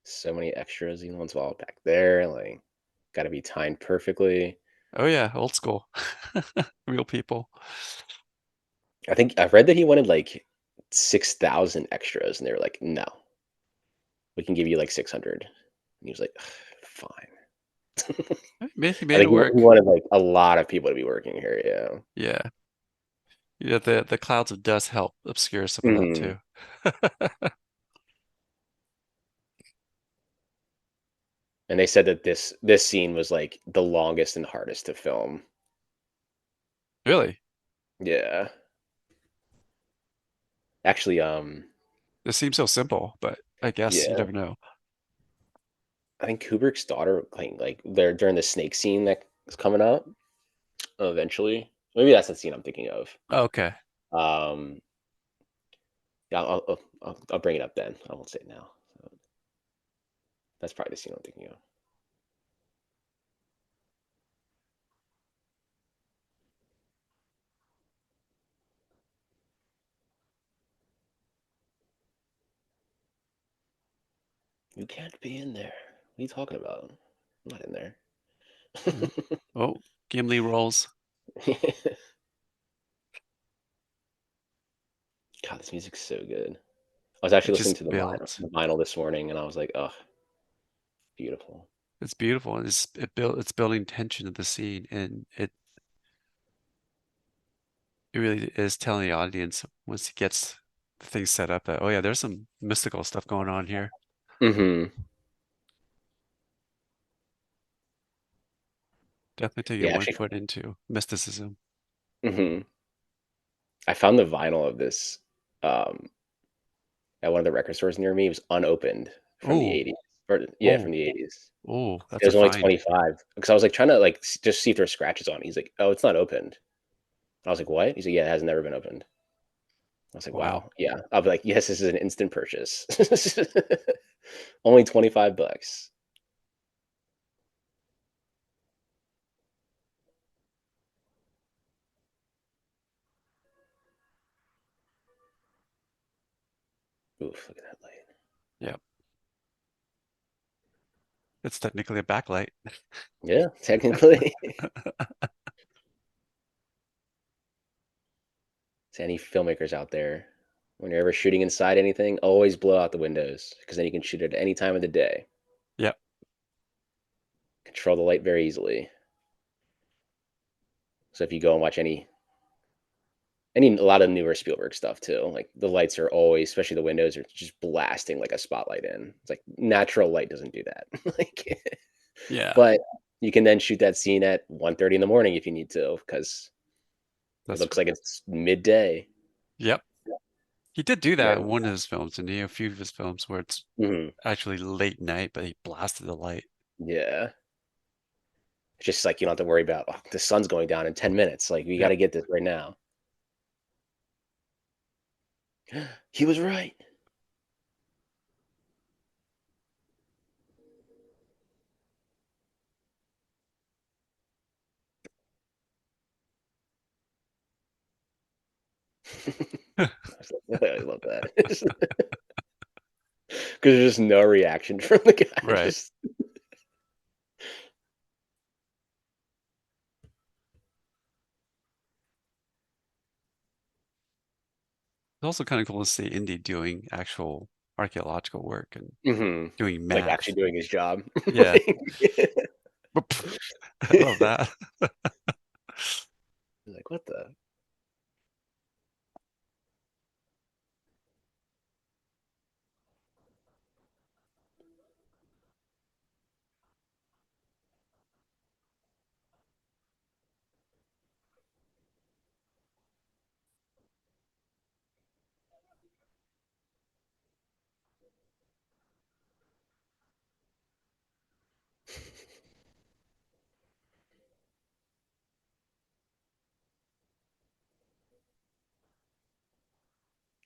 So many extras, you know, it's all back there. Like, got to be timed perfectly. Oh yeah, old school. Real people. I think I've read that he wanted like 6,000 extras, and they were like, "No, we can give you like 600." And he was like, "Ugh, "Fine." He I made think it he work. wanted like a lot of people to be working here. Yeah. Yeah. Yeah, the clouds of dust help obscure some of that Hmm. too. And they said that this scene was like the longest and hardest to film. Really? Yeah. Actually, It seems so simple, but I guess you yeah, never know. I think Kubrick's daughter like they're during the snake scene that is coming up eventually. Maybe that's the scene I'm thinking of. Okay. Um, yeah, I'll bring it up then. I won't say it now. So that's probably the scene I'm thinking of. You can't be in there. What are you talking about? I'm not in there. Oh, oh, Gimli rolls. God, this music's so good. I was actually It listening just to the vinyl, builds. the vinyl this morning, and I was like, "Oh, beautiful." It's beautiful. It's building tension to the scene, and it really is telling the audience once he gets things set up that, oh yeah, there's some mystical stuff going on here. Hmm. Definitely taking Yeah, one actually, foot into mysticism. hmm I found the vinyl of this um, at one of the record stores near me. It was unopened from the Oh, 80s, or yeah, from oh, the 80s. oh, It that's a was only find. 25 because I was like trying to like just see if there's scratches on it. He's like, "Oh, it's not opened." I was like, "What?" He's like, "Yeah, it has never been opened." I was like, Wow. "Wow, yeah." I'll be like, "Yes, this is an instant purchase." Only 25 bucks. Oof, look at that light. Yeah. It's technically a backlight. Yeah, technically. To any filmmakers out there, when you're ever shooting inside anything, always blow out the windows because then you can shoot it at any time of the day. Yep, Control the light very easily. So if you go and watch any a lot of newer Spielberg stuff too, like the lights are always, especially the windows, are just blasting like a spotlight in. It's like natural light doesn't do that. Like, yeah, but you can then shoot that scene at 1:30 in the morning if you need to, because it that's looks like it's midday. yep. He did do that Right. in one of his films, and a few of his films where it's Hmm. actually late night, but he blasted the light. Yeah. It's just like you don't have to worry about, oh, the sun's going down in 10 minutes. Like, we got Yep. to get this right now. He was right. I love that. Because there's just no reaction from the guy. Right. Just, It's also kind of cool to see Indy doing actual archaeological work and mhm. doing Like, actually math. doing his job. Yeah. Like, I love that. like, what the?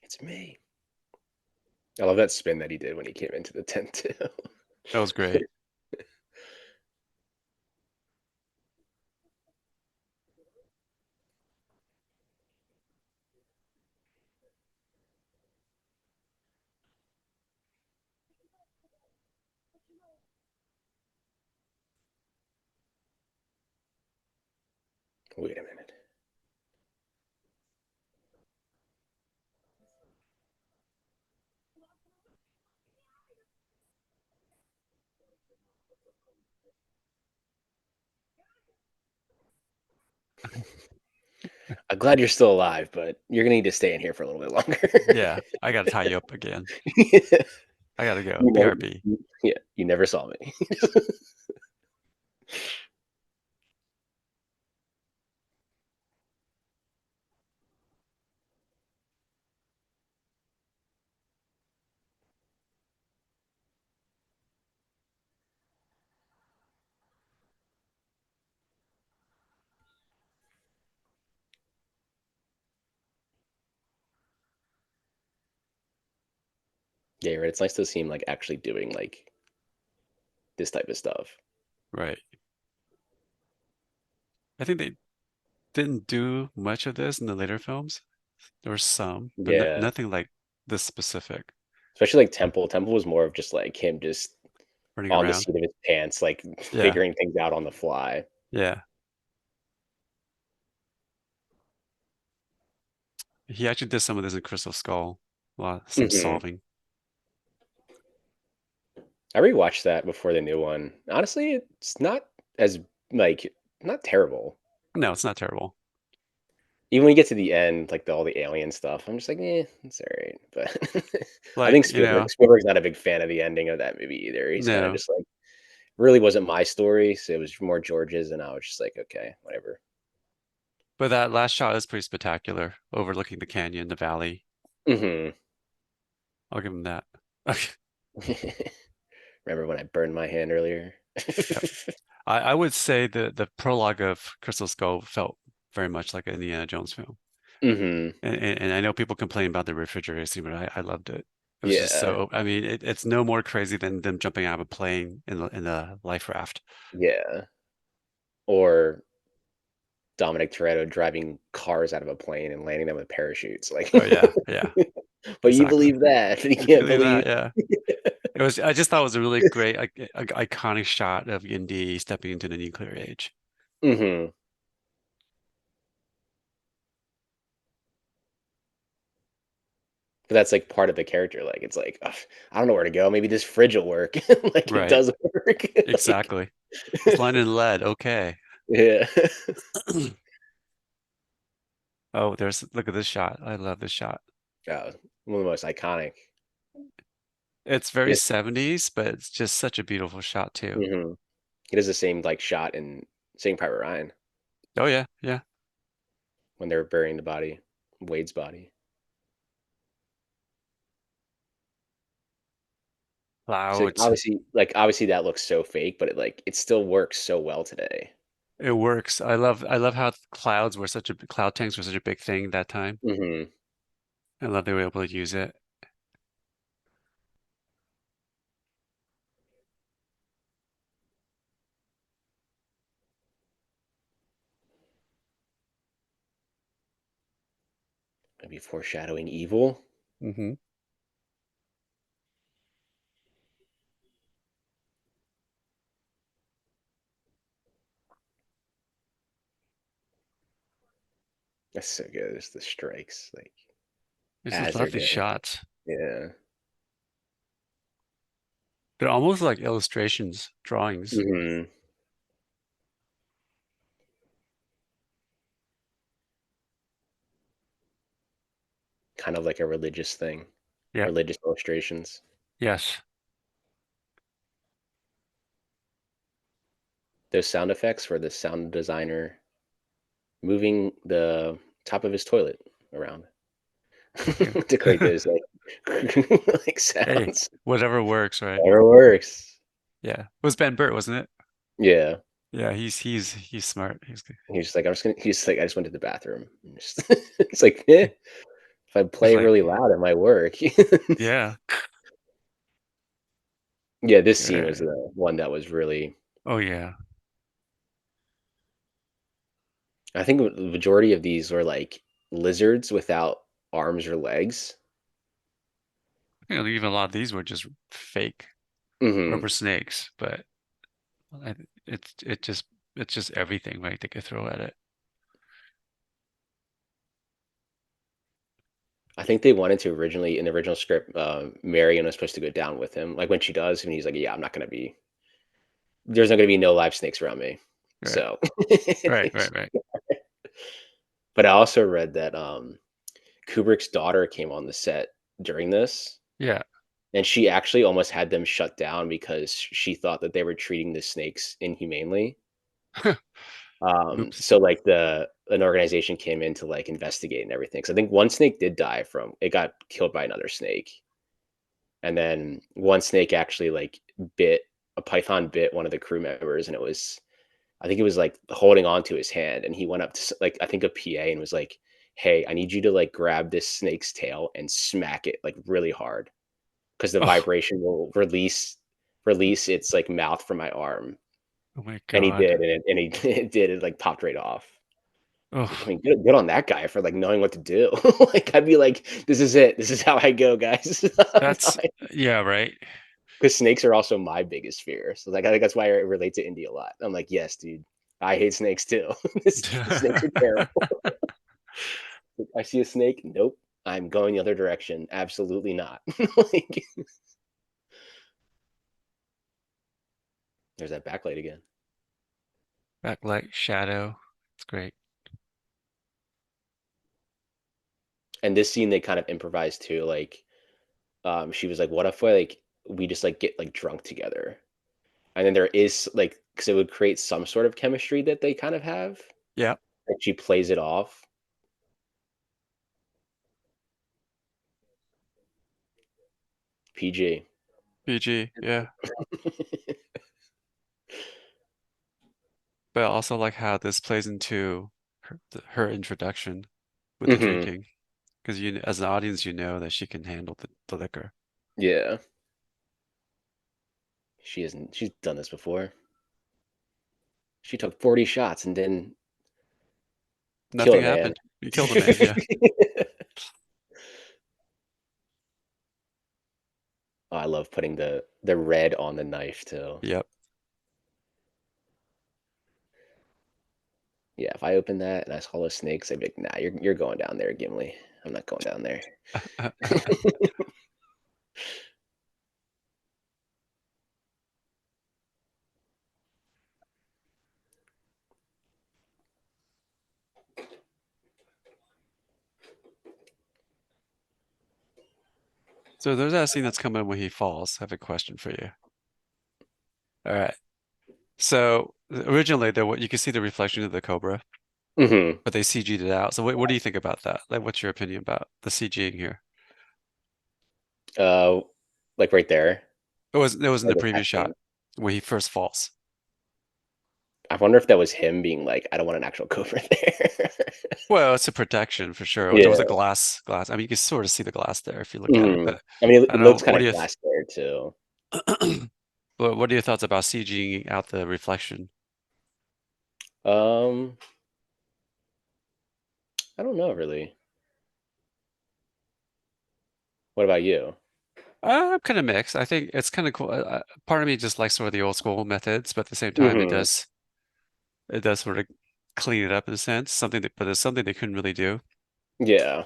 It's me. I love that spin that he did when he came into the tent, too. That was great. Wait a minute. I'm glad you're still alive, but you're gonna need to stay in here for a little bit longer. Yeah, I gotta tie you up again. Yeah. I gotta go. You never, BRB. yeah, you never saw me. Yeah, right. It's nice to see him like actually doing like this type of stuff. Right. I think they didn't do much of this in the later films. There were some, but no, Yeah, nothing like this specific. especially like Temple. Temple was more of just like him just Running on the around. seat of his pants, like Yeah, figuring things out on the fly. yeah. He actually did some of this in Crystal Skull. Some Hmm. solving. I rewatched that before the new one. Honestly, it's not as like not terrible. No, it's not terrible. Even when you get to the end, like all the alien stuff, I'm just like, it's all right. But I Like, think Spielberg's not a big fan of the ending of that movie either. He's kind of no, just like, really wasn't my story, so it was more George's, and I was just like, okay, whatever. but that last shot is pretty spectacular, overlooking the canyon, the valley. Hmm. I'll give him that. Remember when I burned my hand earlier? Yep. I would say the prologue of Crystal Skull felt very much like an Indiana Jones film. Hmm. And I know people complain about the refrigerator scene, but I loved it. It was just Yeah, so, I mean, it's no more crazy than them jumping out of a plane in the life raft. yeah. Or Dominic Toretto driving cars out of a plane and landing them with parachutes. Like, Oh yeah, yeah, but you exactly. believe that, but you You can't believe believe. that? Yeah. It was. I just thought it was a really great, like, iconic shot of Indy stepping into the nuclear age. Hmm. But that's like part of the character. Like it's like ugh, I don't know where to go. Maybe this fridge will work. Like it Right. does work. Like Exactly. It's lined in lead. Okay. yeah. Oh, look at this shot. I love this shot. One of the most iconic. It's very Yes. 70s, but it's just such a beautiful shot too. Hmm. He does the same like shot in Saving Private Ryan Oh yeah, yeah. when they're burying the body, Wade's body. So Clouds. obviously that looks so fake, but it still works so well today. It works. I love how cloud tanks were such a big thing that time. Hmm. I love they were able to use it. Maybe foreshadowing evil. Hmm. That's so good. It's the strikes, like It's just as they're lovely doing it. shots. Yeah. They're almost like illustrations, drawings. Hmm. Kind of like a religious thing, Yep. religious illustrations. Yes. Those sound effects were the sound designer moving the top of his toilet around Yeah. to create those like Hey, sounds. whatever works, right? Whatever works. Yeah. It was Ben Burt, wasn't it? Yeah. Yeah, he's smart. He's good. He's just like, he's like, I just went to the bathroom. It's like, if I It's play like, really loud, it might work. yeah. Yeah, this scene was Yeah. the one that was really, Oh yeah. I think the majority of these were like lizards without arms or legs. I think even a lot of these were just fake Hmm. rubber snakes, but I, it's just everything, right? They could throw at it. I think they wanted to originally, in the original script, Marion was supposed to go down with him. Like when she does, and he's like, "Yeah, I'm not gonna be. There's not gonna be no live snakes around me." Right. So, Right. but I also read that Kubrick's daughter came on the set during this, Yeah. and she actually almost had them shut down because she thought that they were treating the snakes inhumanely. Oops. So like an organization came in to like investigate and everything. So I think one snake did die from it got killed by another snake. And then one snake actually like bit a python bit one of the crew members, and it was I think it was like holding on to his hand, and he went up to like I think a PA and was like, "Hey, I need you to like grab this snake's tail and smack it like really hard because the Oh, vibration will release its like mouth from my arm." oh my And he God. did, and he it did it like popped right off. I Oh, mean, good on that guy for like knowing what to do. Like I'd be like, "This is it. This is how I go, guys." that's yeah, right. Because snakes are also my biggest fear. So like I think that's why I relate to India a lot. I'm like, yes, dude, I hate snakes too. Snakes are terrible. I see a snake, nope. I'm going the other direction. Absolutely not. Like, there's that backlight again. Backlight, shadow. It's great. And this scene they kind of improvised too. Like, she was like, "What if we just like get like drunk together?" And then there is like, because it would create some sort of chemistry that they kind of have. Yeah. Like she plays it off. PG. PG. Yeah. But I also like how this plays into her introduction with the Hmm. drinking. Because as an audience, you know that she can handle the liquor. Yeah. She isn't. She's done this before. She took 40 shots and didn't kill Nothing a man. happened. You killed a man. Yeah. Oh, I love putting the red on the knife too. Yep. Yeah, if I open that and I saw those snakes, I'd be like, nah, you're going down there, Gimli. I'm not going down there. So there's that scene that's coming when he falls. I have a question for you. All right. So originally there you can see the reflection of the cobra, hmm but they CG'd it out. So what do you think about that? Like what's your opinion about the CGing here? Uh, like right there, It was in like the with previous that shot scene. when he first falls. I wonder if that was him being like, I don't want an actual cobra there. Well, it's a protection for sure. There was a Yeah. glass. I mean, you can sort of see the glass there if you look at it, hmm but I mean, I it don't looks know. kind of glass there too. What are your thoughts about CGing out the reflection? Um, I don't know really. What about you? I'm kind of mixed. I think it's kind of cool. Part of me just likes sort of the old school methods, but at the same time, hmm it does sort of clean it up in a sense. But it's something they couldn't really do. Yeah,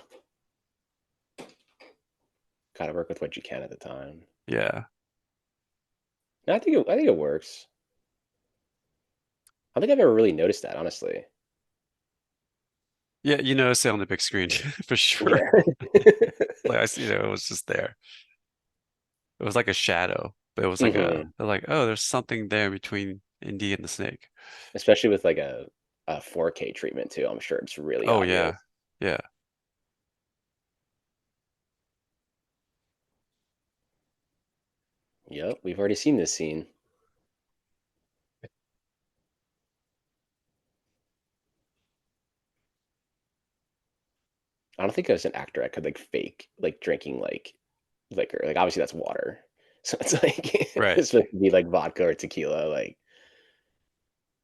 gotta work with what you can at the time. Yeah, No, I think it works. I don't think I've ever really noticed that, honestly. yeah. You notice it on the big screen for sure. Yeah. Like I see, it was just there. It was like a shadow, but it was like hmm they're like, oh, there's something there between Indy and the snake. Especially with like a 4K treatment too. I'm sure it's really Oh obvious. yeah, yeah. Yep, we've already seen this scene. I don't think as an actor I could like fake like drinking like liquor. Like obviously that's water. So it's like Right. it's supposed to be like vodka or tequila. Like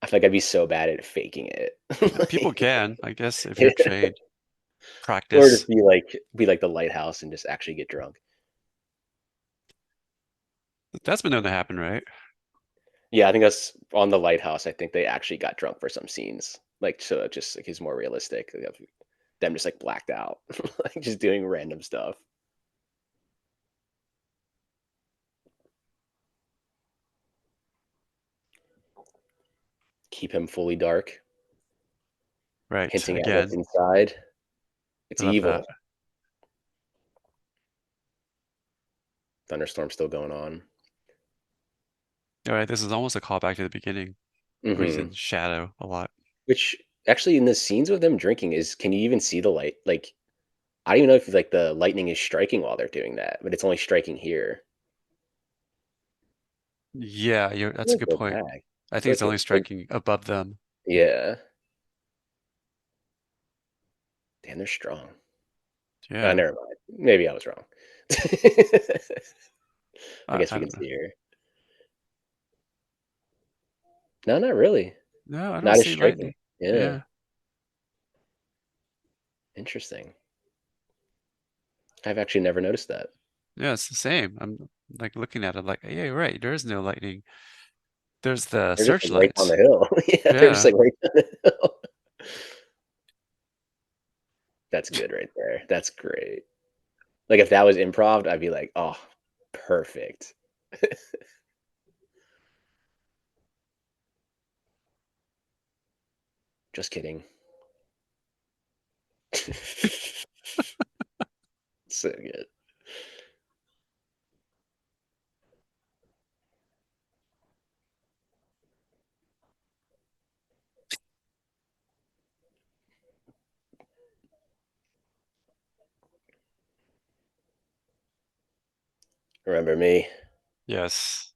I feel like I'd be so bad at faking it. People Like, can, I guess, if you're yeah. trained, Or just practice. be like the lighthouse and just actually get drunk. That's been known to happen, right? Yeah, I think that's on the lighthouse. I think they actually got drunk for some scenes. Like so it just like is more realistic. Like, them just like blacked out. Like just doing random stuff. Keep him fully dark, Right. hinting at what's Again, inside. It's I love that. evil. Thunderstorm still going on. All right, this is almost a callback to the beginning where he's in hmm shadow a lot. Which actually in the scenes with them drinking is can you even see the light? Like I don't even know if like the lightning is striking while they're doing that, but it's only striking here. Yeah, I'm that's a gonna good go point. back. I I feel think it's like only striking above them. yeah. Damn, they're strong. Yeah. Never mind. Maybe I was wrong. I guess I we can don't know. see here. No, not really. No, I don't Not as see striking. lightning. Yeah. Yeah. Interesting. I've actually never noticed that. Yeah, it's the same. I'm like looking at it like, yeah, you're right. There is no lightning. There's the They're just like right down searchlights. the hill. Yeah, they're just Yeah. like right down the hill. That's good right there. That's great. Like if that was improv, I'd be like, oh, perfect. Just kidding. So good. Remember me? Yes.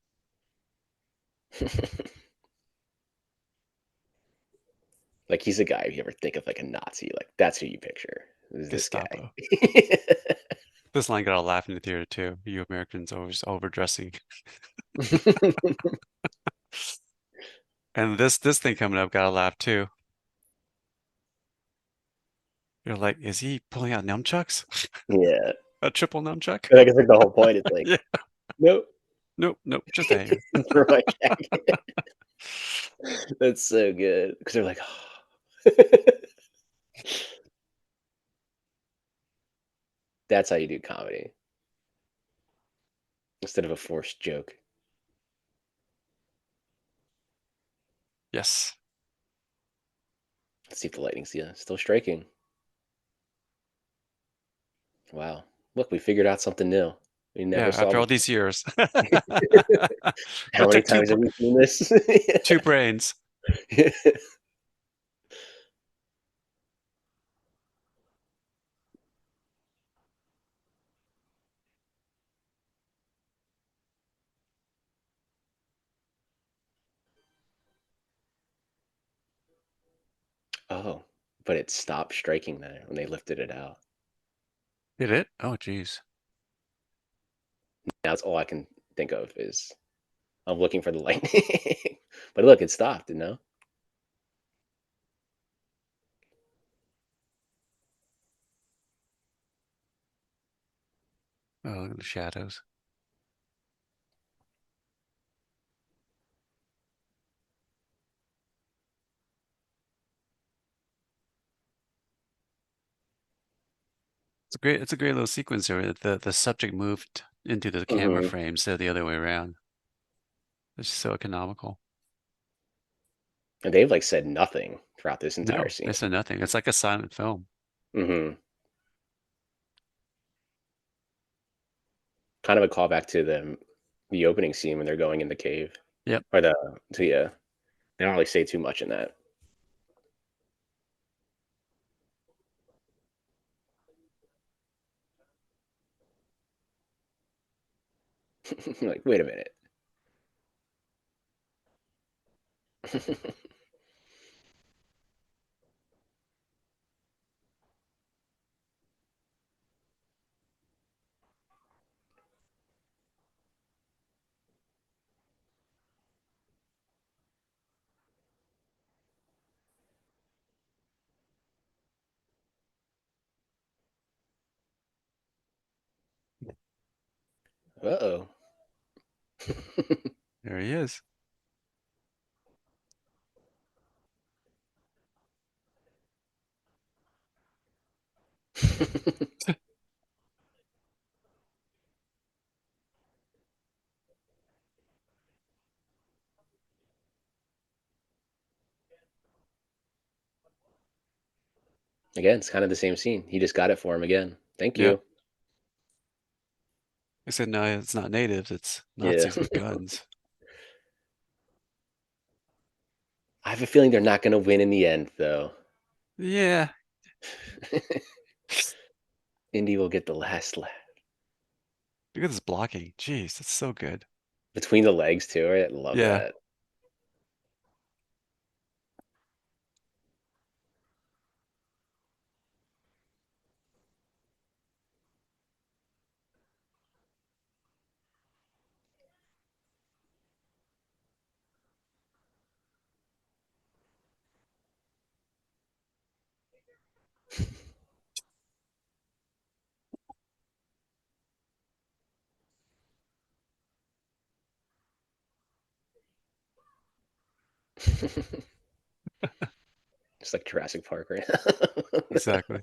Like he's a guy if you ever think of like a Nazi, like that's who you picture. Is this guy. Gestapo. This line got a laugh in the theater too. You Americans always overdressing. And this thing coming up got a laugh too. You're like, is he pulling out nunchucks? Yeah. A triple nunchuck? But I guess like the whole point is like Yeah. Nope. Nope, nope, just a hanger. For my jacket. That's so good because they're like, oh. That's how you do comedy instead of a forced joke. Yes. Let's see if the lightning's, yeah, still striking. Wow. Look, we figured out something new. We never Yeah, saw after all before. these years. How It many took times have we seen this? two brains. Oh, but it stopped striking there when they lifted it out. Did it? Oh, geez. That's all I can think of is I'm looking for the lightning. But look, it stopped, you know? Oh, look at the shadows. It's a great little sequence here. The subject moved into the camera Hmm. frame instead of the other way around. It's so economical. And they've like said nothing throughout this entire No, scene. they said nothing. It's like a silent film. Hmm. Kind of a callback to the opening scene when they're going in the cave. Yep. Or yeah. They don't really say too much in that. Like, wait a minute. Uh-oh. There he is. Again, it's kind of the same scene. He just got it for him again. Thank Yeah. you. I said, no, it's not natives, it's Yeah. Nazis with guns. I have a feeling they're not going to win in the end, though. Yeah. Indy will get the last laugh. Look at this blocking. Jeez, that's so good. Between the legs, too. Right? I love Yeah, that. It's like Jurassic Park right now. exactly.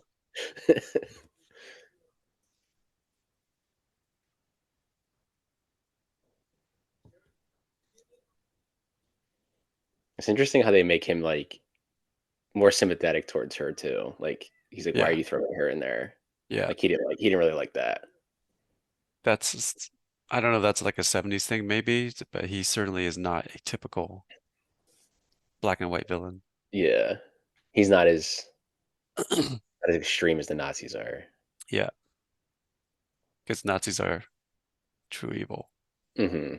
It's interesting how they make him like more sympathetic towards her too. Like he's like, "Why are Yeah, you throwing her in there?" yeah. Like he didn't really like that. I don't know, that's like a 70s thing maybe, but he certainly is not a typical black and white villain. Yeah, he's not as extreme as the Nazis are. Yeah, because Nazis are true evil. Hmm.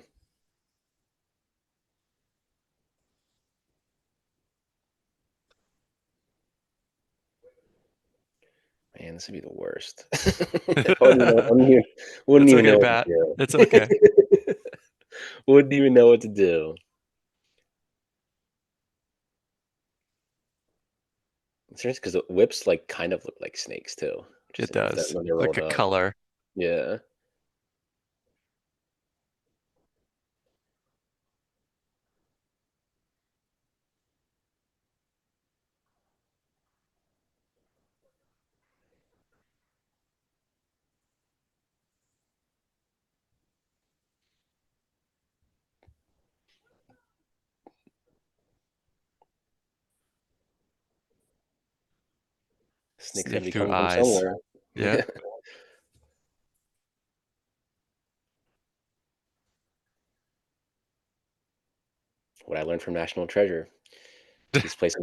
Man, this would be the worst. Wouldn't It's even know okay, what Pat. to It's okay. do. Wouldn't even know what to do. It's strange because the whips like kind of look like snakes too, which is It interesting does. when they're Like rolled a up. color. Yeah. Snakes gotta Sneak be through coming from eyes. somewhere. Yeah. Yeah. What I learned from National Treasure. These places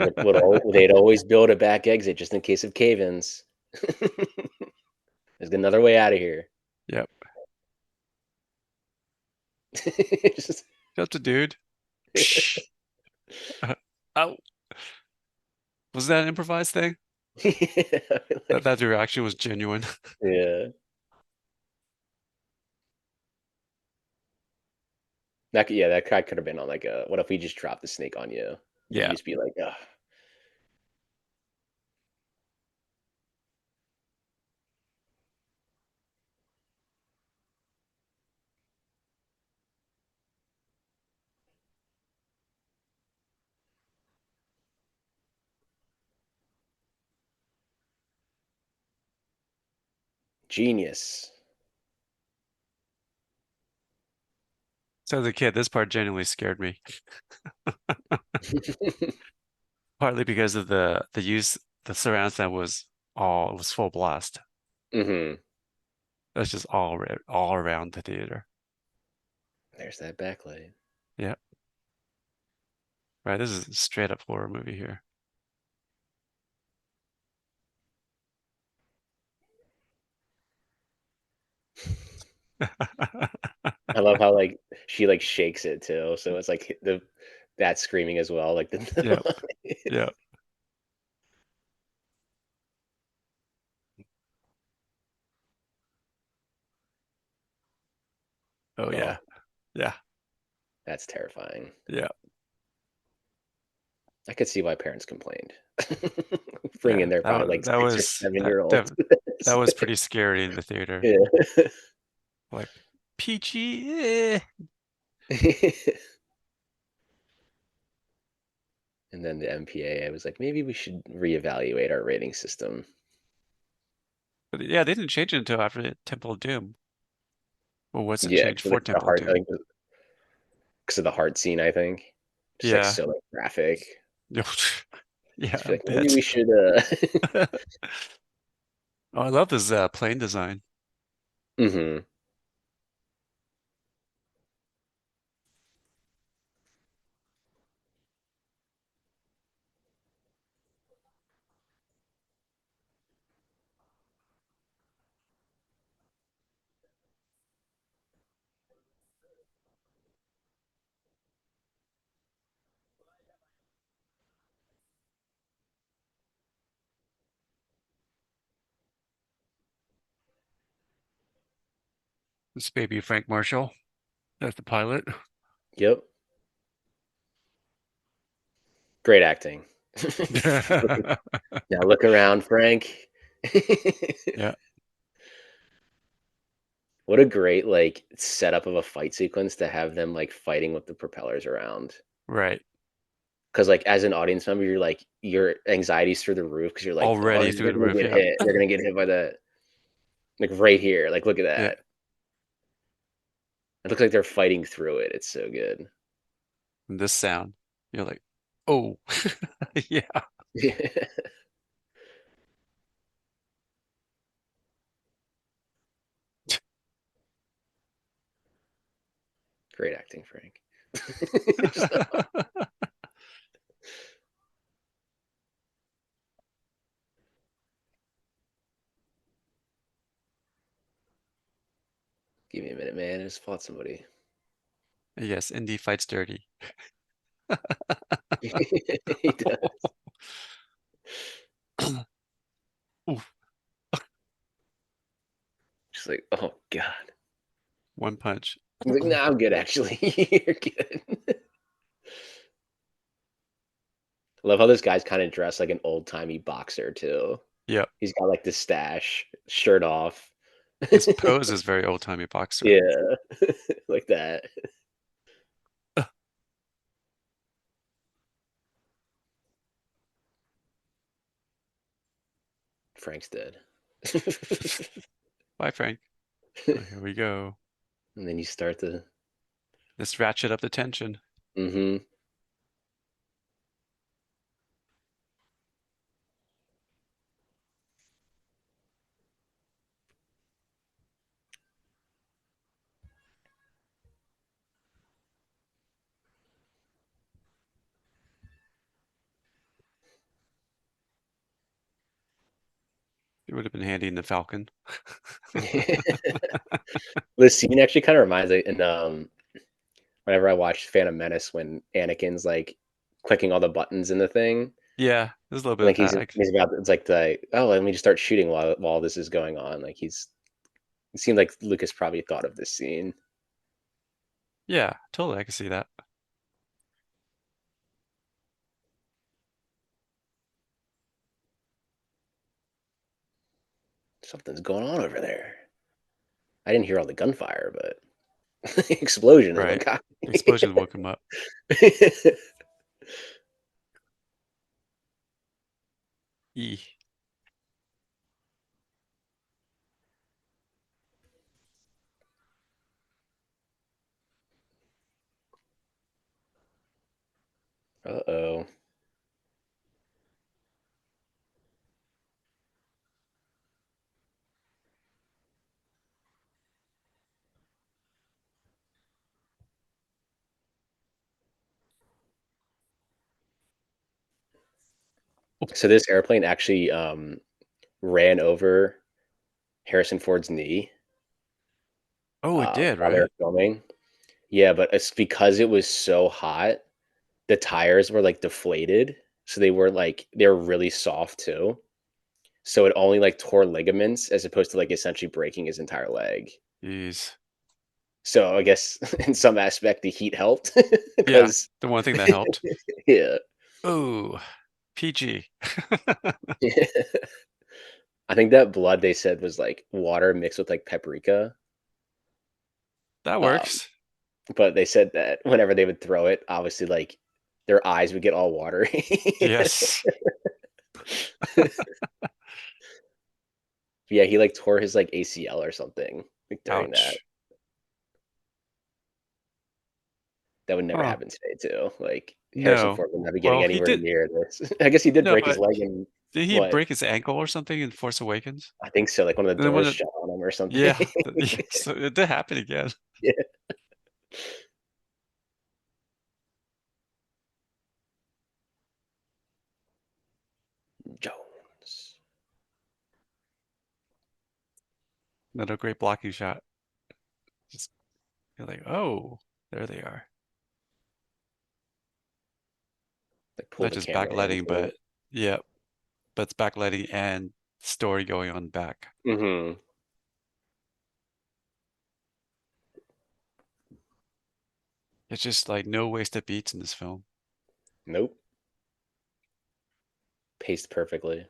they'd always build a back exit just in case of cave-ins. There's another way out of here. Yep. Just Just a dude. Psh. Oh, was that an improvised thing? yeah, That reaction was genuine. yeah. That guy could have been on like a what if we just dropped the snake on you? You Yeah. just be like, ugh. Genius. So as a kid, this part genuinely scared me. Partly because of the use, the surround sound it was full blast. hmm That's just all around the theater. There's that backlight. Yeah. Right. This is a straight up horror movie here. I love how like she like shakes it too, so it's like that screaming as well, like Yep. the Yep. Oh oh, yeah. Yeah. that's terrifying. Yeah. I could see why parents complained. Bring in Yeah. their That probably was like that 6 or was 7-year-olds. that was pretty scary in the theater. Yeah. Like Peachy. Eh. And then the MPAA was like, "Maybe we should reevaluate our rating system." But yeah, they didn't change it until after the Temple of Doom. Well, what's it Yeah, changed 'cause, for like, the Temple of heart I Doom? think 'cause of the heart scene, I think. Just, like, Yeah. so, like, graphic. Yeah, Just a feel like, "Maybe we bit. should, Oh, I love this plane design. Mhm. This baby Frank Marshall. That's the pilot. Yep. Great acting. Now look around, Frank. Yeah, What a great, like, setup of a fight sequence to have them, like, fighting with the propellers around. right. Because like, as an audience member, you're like your anxiety's through the roof because 'cause you're like, "Oh, Already through they're the gonna roof. get Yeah, hit. They're gonna get hit by that." Like, right here, like, look at yeah. that. It looks like they're fighting through it. It's so good. And this sound, you're like, oh, yeah. Great acting, Frank. Just give me a minute, man. I just fought somebody. Yes, Indy fights dirty. He does. Oof, Just like, "Oh god." one punch. He's like, "Nah, I'm good actually. You're good." I love how this guy's kinda dressed like an old-timey boxer too. Yep. He's got, like, the stash, shirt off. His pose is very old-timey boxer. Yeah, like that. Frank's dead. Bye, Frank. Oh, here we go. And then you start the Let's ratchet up the tension. mhm. It would have been handy in the Falcon. The scene actually kind of reminds me, in whenever I watched Phantom Menace when Anakin's like clicking all the buttons in the thing. Yeah, there's a little bit Like of that. Like, he's about, it's like the, oh, let me just start shooting while this is going on. Like he's, it seemed like Lucas probably thought of this scene. yeah, totally, I can see that. Something's going on over there. I didn't hear all the gunfire, but explosion is what Right. got me. Explosion woke him up. E. Uh-oh. So this airplane actually ran over Harrison Ford's knee Oh, it did, while they were right? filming. Yeah, but it's because it was so hot, the tires were like deflated, so they were really soft too. So it only like tore ligaments as opposed to like essentially breaking his entire leg. Jeez. So I guess in some aspect the heat helped Yeah, because the one thing that helped. yeah. Oh, PG. I think that blood they said was like water mixed with like paprika. That Um, works. but they said that whenever they would throw it, obviously like their eyes would get all watery. Yes. Yeah, he like tore his like ACL or something like during that. Ouch. That would never Huh. happen today too. Like Harrison No. Ford would not be getting Well, he anywhere did. near this. I guess he did No, break his but leg in did he what? break his ankle or something in Force Awakens? I think so. Like one of the And then doors when it, shut on him or something. yeah, so it did happen again. Yeah. Jones. Another great blocking shot. Just you're like, oh, there they are. Like pull Not the just camera backlighting, into but yeah, but it's backlighting and story going on back. it. It's just like no wasted beats in this film. Nope. Paced perfectly.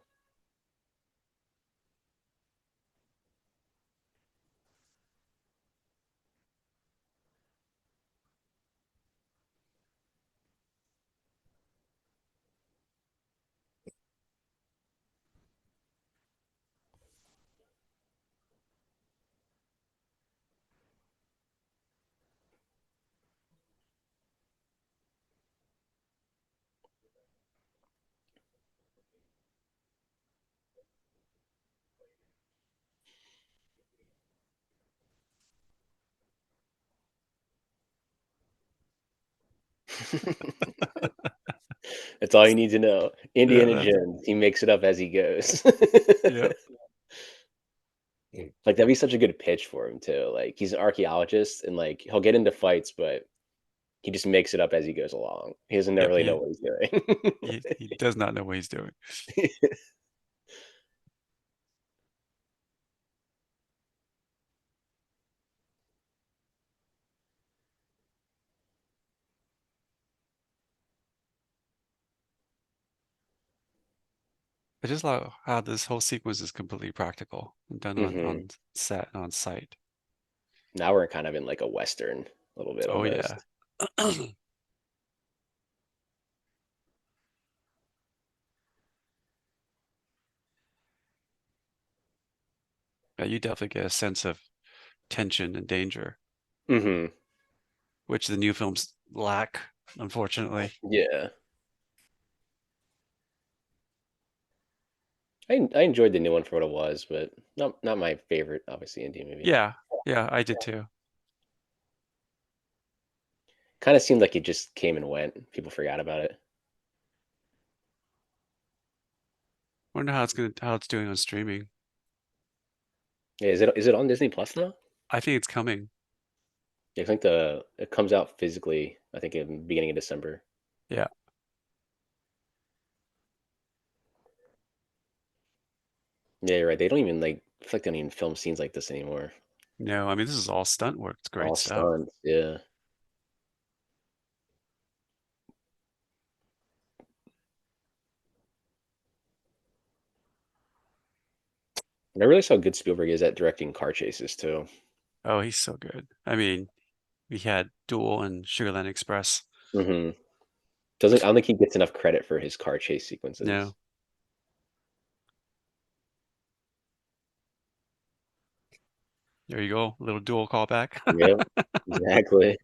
That's all you need to know. Yeah, Indiana that's Jones, he makes it up as he goes. yeah, Like that'd be such a good pitch for him too. Like he's an archaeologist and like he'll get into fights, but he just makes it up as he goes along. He doesn't yep. really know what he's doing. He does not know what he's doing. I just love how this whole sequence is completely practical and done Hmm. on set and on site. Now we're kind of in like a western, a little bit Oh yeah. almost. Yeah, you definitely get a sense of tension and danger, Hmm. which the new films lack, unfortunately. Yeah, I enjoyed the new one for what it was, but not my favorite, obviously, indie movie. Yeah, yeah, I did too. Kind of seemed like it just came and went. People forgot about it. Wonder how it's doing on streaming. Yeah, is it on Disney Plus now? I think it's coming. Yeah, I think the it comes out physically. I think in the beginning of December. Yeah. Yeah, you're right. They don't even like. I feel like they don't even film scenes like this anymore. No, I mean this is all stunt work. It's great All stuff. stunts. Yeah. And I really saw how good Spielberg is at directing car chases too. Oh, he's so good. I mean, we had Duel and Sugarland Express. Hmm. Doesn't I don't think he gets enough credit for his car chase sequences. No, there you go. A little Duel callback. Yep. Exactly.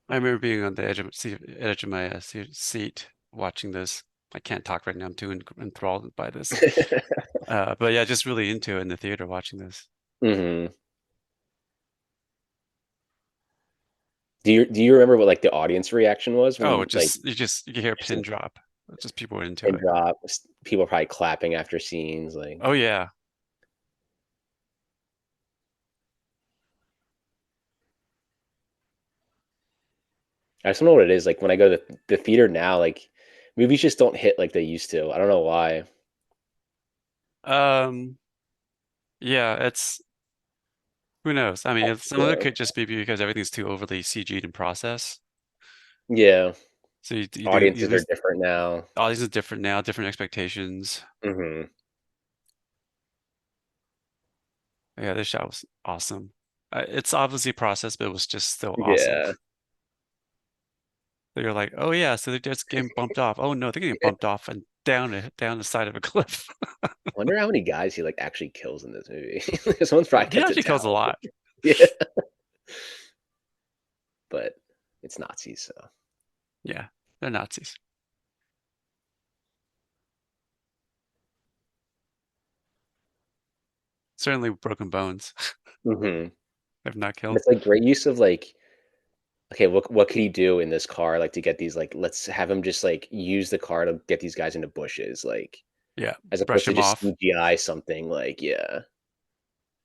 I remember being on the edge of my seat watching this. I can't talk right now. I'm too enthralled by this. But yeah, just really into it in the theater watching this. Hmm. Do you remember what like the audience reaction was Oh, when it like just you can hear a just a pin drop. Just people were into pin it. drop, people probably clapping after scenes like Oh yeah. I just don't know what it is. Like when I go to the theater now, like movies just don't hit like they used to. I don't know why. Um, yeah, it's who knows? I mean, some of it Yeah. could just be because everything's too overly CG'd in process. Yeah. So you Audiences are lose different now. audience is different now, different expectations. Hmm. Yeah, this shot was awesome. It's obviously processed, but it was just still awesome. Yeah. So you're like, oh yeah, so they're just getting bumped off. Oh no, they're getting bumped off and down the side of a cliff. I wonder how many guys he like actually kills in this movie. Someone's Oh, probably he kept a actually kills a tally. lot. Yeah. But it's Nazis, so Yeah, they're Nazis. Certainly broken bones. hmm. If not But killed. it's like great use of like, okay, what could he do in this car? Like to get these like let's have him just like use the car to get these guys into bushes, like Yeah, as brush opposed to him just off. CGI something like, yeah.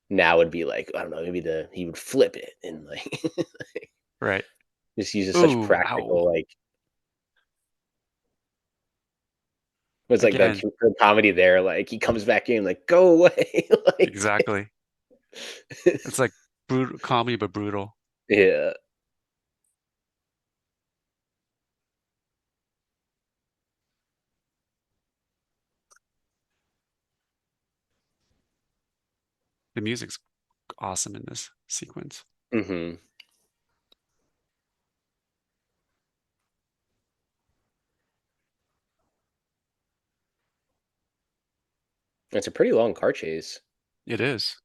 Now would be like, I don't know, maybe the he would flip it and like Right. just uses such Ooh, ow. practical like was like the Again, comedy there, like he comes back in like go away. Like exactly. It's like brutal comedy but brutal. yeah. The music's awesome in this sequence. Hmm. It's a pretty long car chase. It is.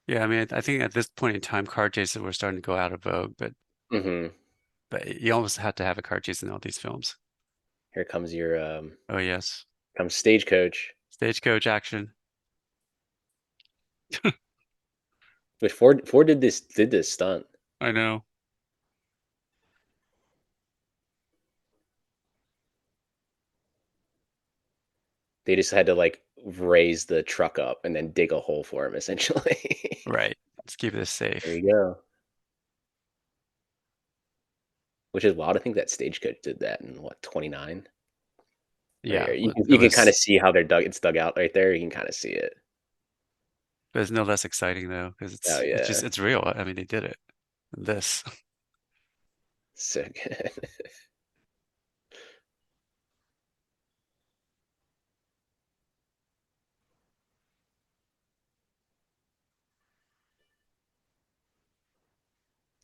Yeah, I mean, I think at this point in time, car chases were starting to go out of vogue, Hmm. but you almost had to have a car chase in all these films. Here comes your Oh yes, comes Stagecoach. stagecoach action. But Ford did this stunt. I know. They just had to like raise the truck up and then dig a hole for him essentially. Right. Let's keep this There safe. you go. Which is wild to think that Stagecoach did that in what 29. Right Yeah, here. it You can kind was. of see how it's dug out right there. You can kind of see it. But it's no less exciting though, because Oh it's yeah, just it's real. I mean, they did it. This. so good.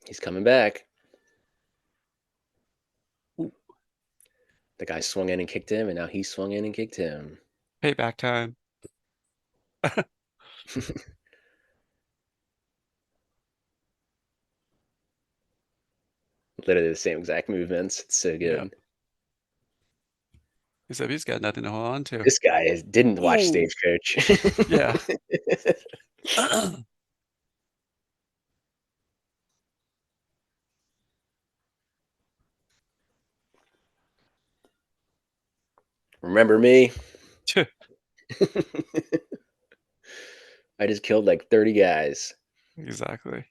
He's coming back. Ooh, The guy swung in and kicked him, and now he swung in and kicked him. payback time. Literally the same exact movements. It's so Yeah. good. Except he's got nothing to hold on to. This guy didn't watch Oh, Stagecoach. yeah. Remember me? I just killed like 30 guys. Exactly.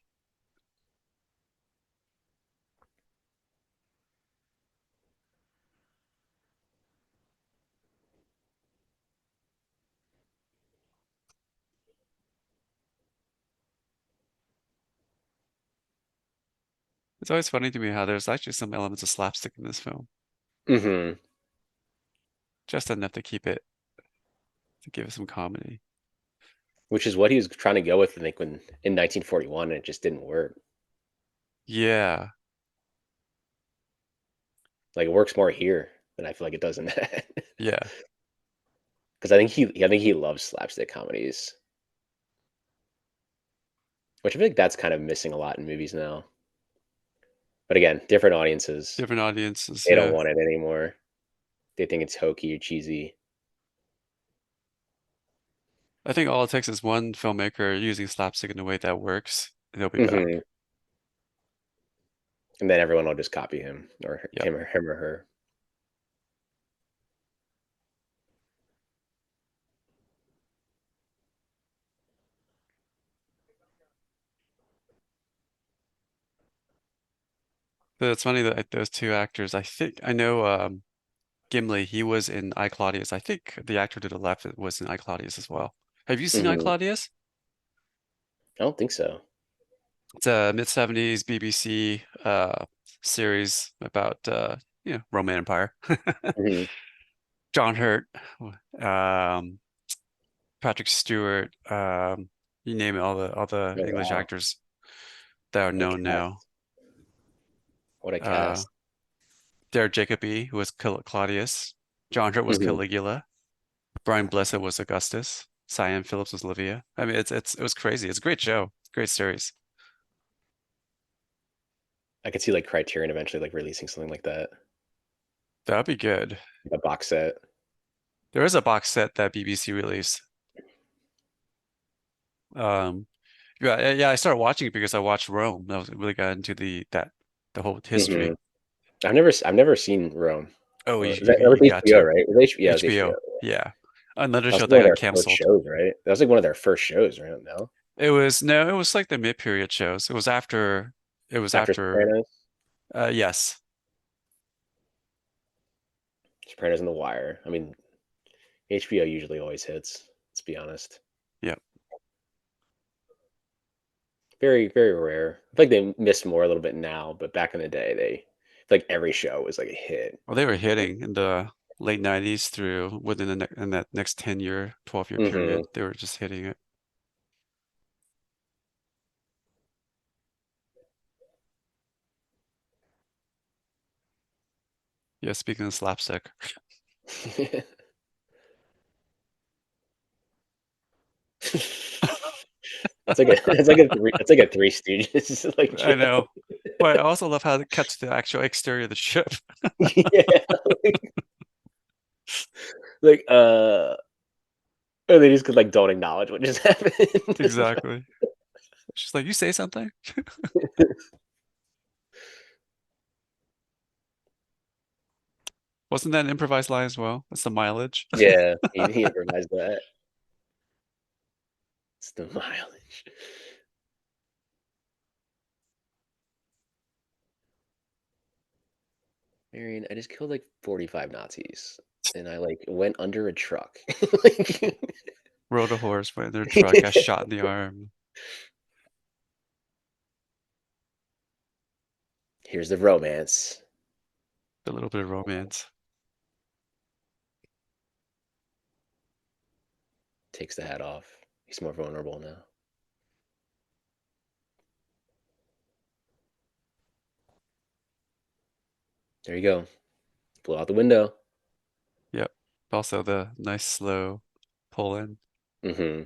It's always funny to me how there's actually some elements of slapstick in this film, Hmm. just enough to keep it to give it some comedy. Which is what he was trying to go with, I think, when in 1941, and it just didn't work. Yeah, Like it works more here than I feel like it does in that. yeah. Because I think he loves slapstick comedies, which I feel like that's kind of missing a lot in movies now. But again, different audiences. Different audiences, They don't yeah. want it anymore. They think it's hokey or cheesy. I think all it takes is one filmmaker using slapstick in a way that works, and they'll be Hmm. back. And then everyone will just copy him or Yep. him or her. But it's funny that like, those two actors, I think I know Gimli, he was in I, Claudius. I think the actor to the left was in I, Claudius as well. Have you seen I, Hmm. Claudius? I don't think so. It's a mid-70s BBC series about Roman Empire. Hmm. John Hurt, um, Patrick Stewart, you name it, all the Oh English wow, actors that are what a known now. cast! What a Uh, cast! Derek Jacobi, who was Claudius. John Hurt was Hmm. Caligula. Brian Blessed was Augustus. Cyan Phillips was Livia. I mean, it was crazy. It's a great show, great series. I could see like Criterion eventually like releasing something like that, That'd be good. like a box set. There is a box set that BBC released. Um, yeah. I started watching it because I watched Rome. I was really got into the whole Hmm. history. I've never seen Rome. Oh, That was you got HBO, to right? Yeah, it was HBO. HBO. Yeah, another That was show like that one of got their first canceled. shows, right? That was like one of their first shows, right? No, It was like the mid-period shows. It was after. It was after after. Sopranos, Yes. Sopranos and The Wire. I mean, HBO usually always hits. Let's be honest. Yeah. Very, very rare. I feel like they miss more a little bit now, but back in the day, like every show was like a hit. Well, they were hitting in the late 90s through within in that next 10-year, 12-year Hmm. period. They were just hitting it. Yeah, speaking of slapstick. It's like a Three Stooges like I joke. know. But I also love how it cuts to the actual exterior of the ship. Yeah, like or they just could like don't acknowledge what just happened. Exactly. She's like, you say something? Wasn't that an improvised line as well? That's the mileage. Yeah, he improvised that. It's the mileage. Marion, I just killed like 45 Nazis and I like went under a truck. Like, Rode a horse, went in their truck, got shot in the arm. here's the romance. A little bit of romance. Takes the hat off. He's more vulnerable now. There you go. Blow out the window. Yep. Also the nice slow pull in. Hmm.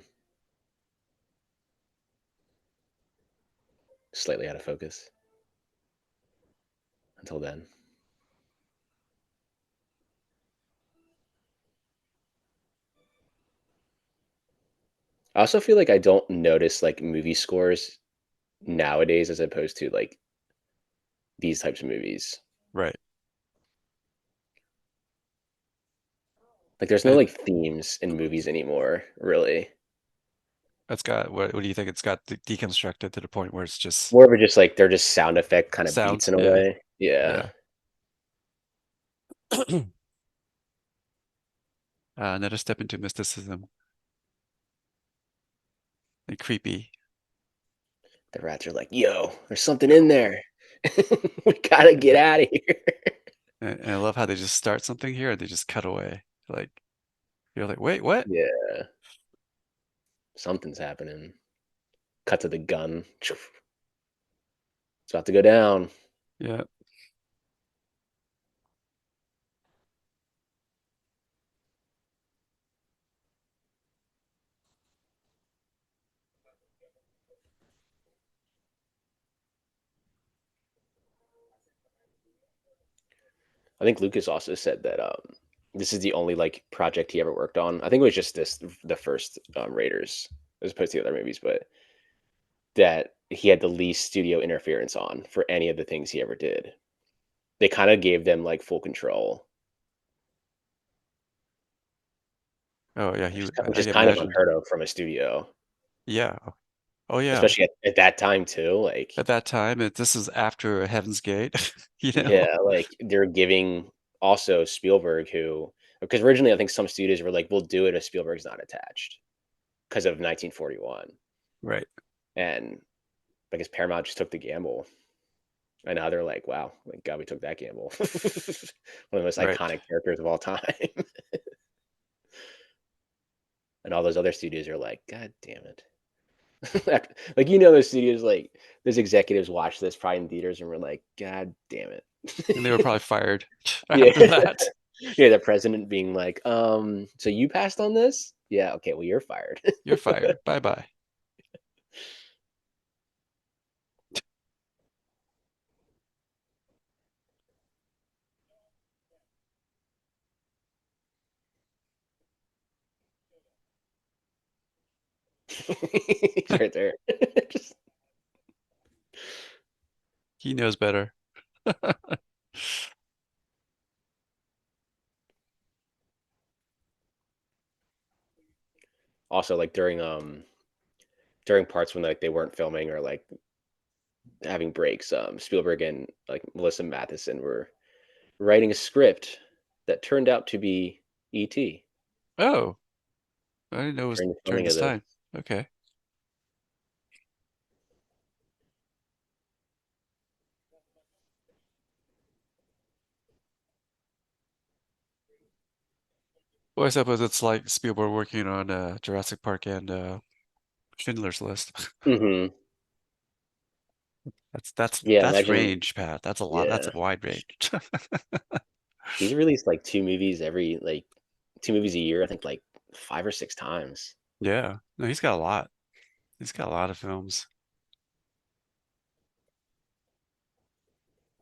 Slightly out of focus until then. I also feel like I don't notice like movie scores nowadays as opposed to like these types of movies. Right. Like there's no And like themes in movies anymore, really. it's got what do you think? It's got deconstructed to the point where it's just More of it just like they're just sound effect kind of beats sounds. in a Yeah. way. Yeah. Yeah. Another step into mysticism and creepy. The rats are like, yo, there's something in there. We gotta get out of here. And I love how they just start something here and they just cut away. Like you're like, wait, what? Yeah, something's happening. Cut to the gun. It's about to go down. Yeah. I think Lucas also said that this is the only like project he ever worked on. I think it was just this the first Raiders as opposed to the other movies, but that he had the least studio interference on for any of the things he ever did. They kind of gave them like full control, Oh yeah. which I is can kind of imagine. unheard of from a studio, Yeah. Oh yeah. especially at that time too. Like, At that time, this is after Heaven's Gate, you know? yeah, like they're giving also Spielberg, who because originally I think some studios were like, "We'll do it if Spielberg's not attached," because of 1941, Right. and I guess Paramount just took the gamble. And now they're like, "Wow, like God, we took that gamble." One of the most Right. iconic characters of all time. And all those other studios are like, "God damn it!" Like those studios, like those executives watch this probably in theaters and were like, "God damn And they were it!" probably fired Yeah, after that. yeah. The president being like, so you passed on this? Yeah, okay. Well, you're fired." You're fired. Bye bye. He's right there. Just He knows better. also like during parts when like they weren't filming or like having breaks, Spielberg and like Melissa Matheson were writing a script that turned out to be E.T. Oh, I didn't know it was during the during filming of this the. time. Okay. Well, I suppose it's like Spielberg working on Jurassic Park and Schindler's List. Mhm. Yeah, That's imagine. range, Pat. That's a lot. That's Yeah, a wide range. he's released like two movies a year. I think like 5 or 6 times. Yeah. No, he's got a lot. He's got a lot of films.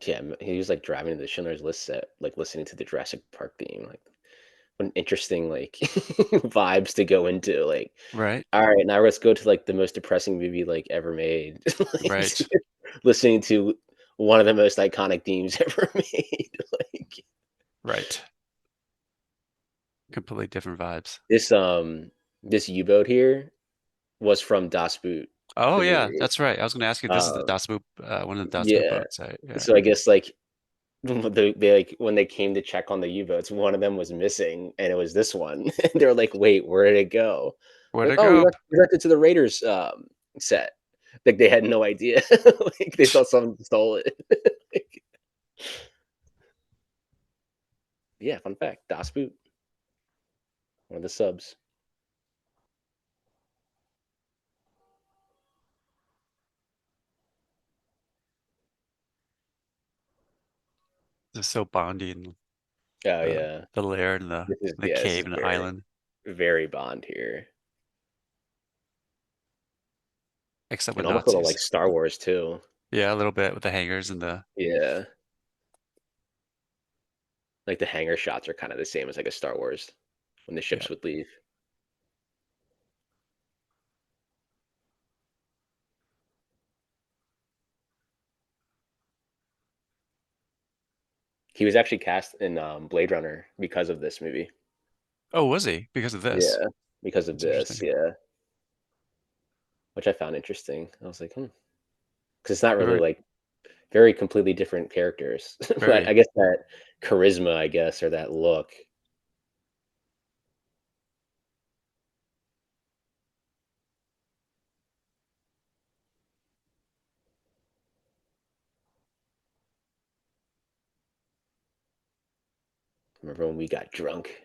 Yeah, he was like driving to the Schindler's List set, like listening to the Jurassic Park theme. Like, what an interesting like vibes to go into. Like, Right. all right, now let's go to like the most depressing movie like ever made. Like, Right. listening to one of the most iconic themes ever made. Like Right. Completely different vibes. this this U-boat here was from Das Boot, Oh the yeah, movie. that's right. I was going to ask you if this is the Um, Das Boot, one of the Das Boot yeah. boats. Yeah. So I guess like they like when they came to check on the U-boats, one of them was missing, and it was this one. And they're like, "Wait, where did it go?" Where'd Like, it "Oh, go? we left it to the Raiders set." Like they had no idea. Like they thought someone stole it. Like, yeah, fun fact: Das Boot, one of the subs. Just so Bondy and Oh yeah, the lair and the this cave is and the very island, very Bond here, except with and almost a little Nazis. like Star Wars too. Yeah, a little bit with the hangars and the Yeah, like the hangar shots are kind of the same as like a Star Wars when the yeah. ships would leave. He was actually cast in Blade Runner because of this movie. Oh, was he? Because of this. Yeah, because of That's this. interesting. Yeah, which I found interesting. I was like, because it's not really Very, like very completely different characters. But I very. guess that charisma, I guess, or that look. Remember when we got drunk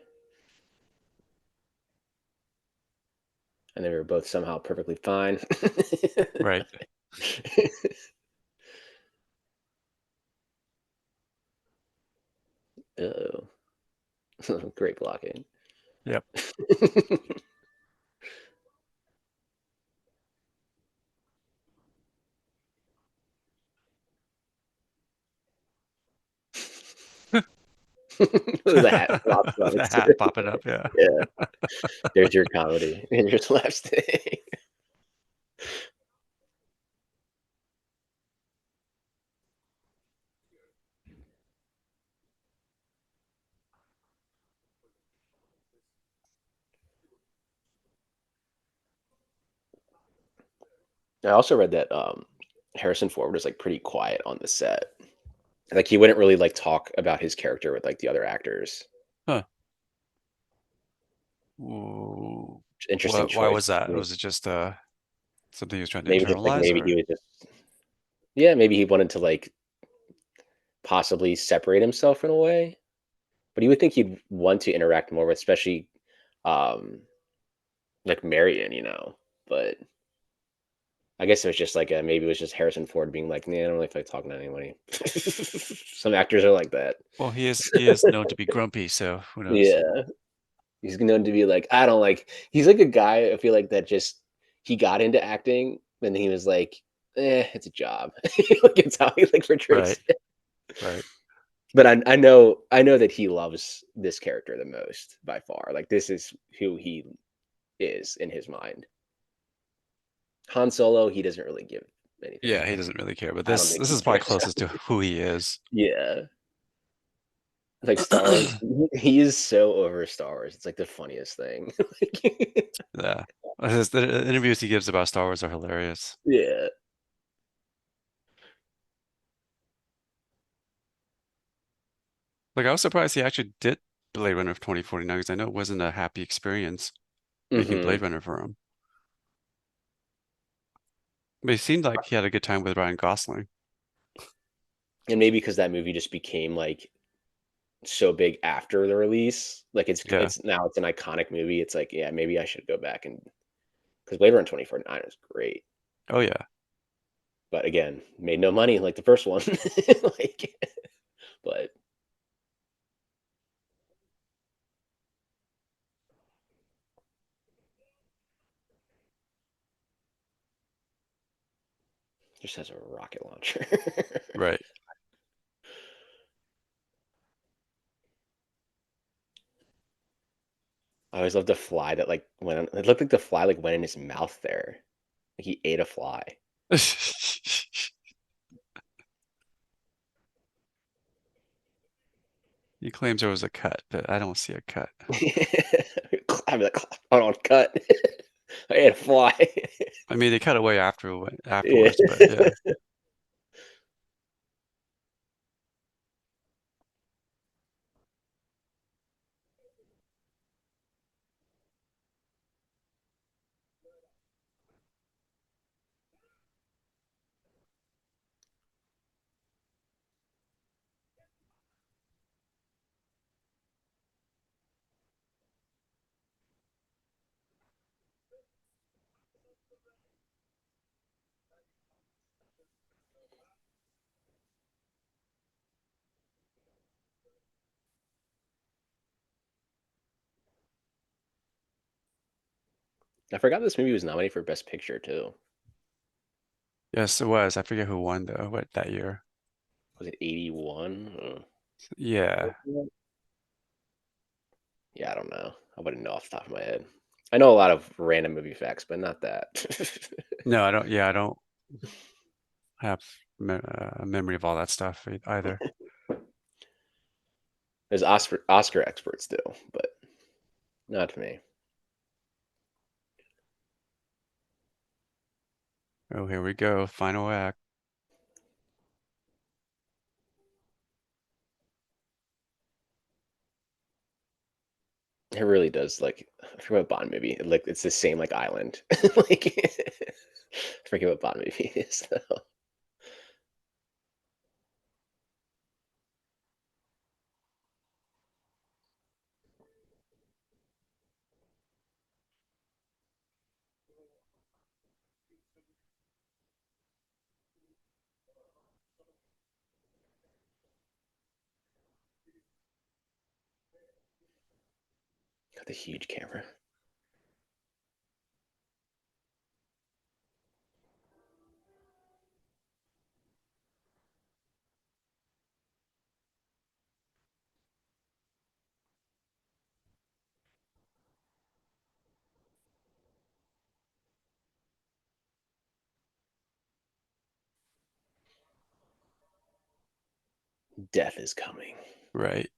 and they were both somehow perfectly fine? Right. Oh, great blocking. Yep. The hat flops on The it too. hat popping up. Yeah. Yeah, there's your comedy and your slapstick. I also read that Harrison Ford was like pretty quiet on the set. Like he wouldn't really like talk about his character with like the other actors. Huh. Ooh. Interesting What? Why choice. was that? Was it just something he was trying to Maybe just like internalize, maybe he or? was just yeah, maybe he wanted to like possibly separate himself in a way. But you would think he'd want to interact more with especially um like Marion, you know. But I guess it was just like maybe it was just Harrison Ford being like, nah, I don't really feel like talking to anybody. Some actors are like that. Well, he is known to be grumpy, so who knows? Yeah. He's known to be like, I don't like he's like a guy I feel like that just he got into acting and he was like, it's a job. Like it's how he like Right. portrays Right. but I know that he loves this character the most by far. Like this is who he is in his mind. Han Solo, he doesn't really give Yeah, anything. he doesn't really care, but I don't this think this he is probably cares. closest to who he is. Yeah. Like Star Wars, he is so over Star Wars. It's like the funniest thing. Like, Yeah. The interviews he gives about Star Wars are hilarious. yeah. Like, I was surprised he actually did Blade Runner of 2049 because I know it wasn't a happy experience making Hmm. Blade Runner for him. But it seemed like he had a good time with Ryan Gosling. And maybe because that movie just became like so big after the release, like Yeah. it's now it's an iconic movie. It's like, yeah, maybe I should go back and because Blade Runner 2049 is great. Oh yeah. But again, made no money like the first one. Like, but just has a rocket launcher. Right. I always loved the fly that like went. It looked like the fly like went in his mouth there. Like he ate a fly. He claims there was a cut, but I don't see a cut. I'd be like, hold on, cut. I ate a fly. I mean, they cut away Yeah. afterwards, but yeah. I forgot this movie was nominated for Best Picture too. Yes, it was. I forget who won though, what that year. Was it 81? Yeah. Yeah, I don't know. I wouldn't know off the top of my head. I know a lot of random movie facts, but not that. No, I don't. Yeah, I don't have a memory of all that stuff either. There's Oscar experts do, but not me. Oh, here we go. Final act. It really does. Like, I forget what Bond movie. Like, it's the same like island. Like, I forget what Bond movie it is though. Got the huge camera. Death is coming. Right.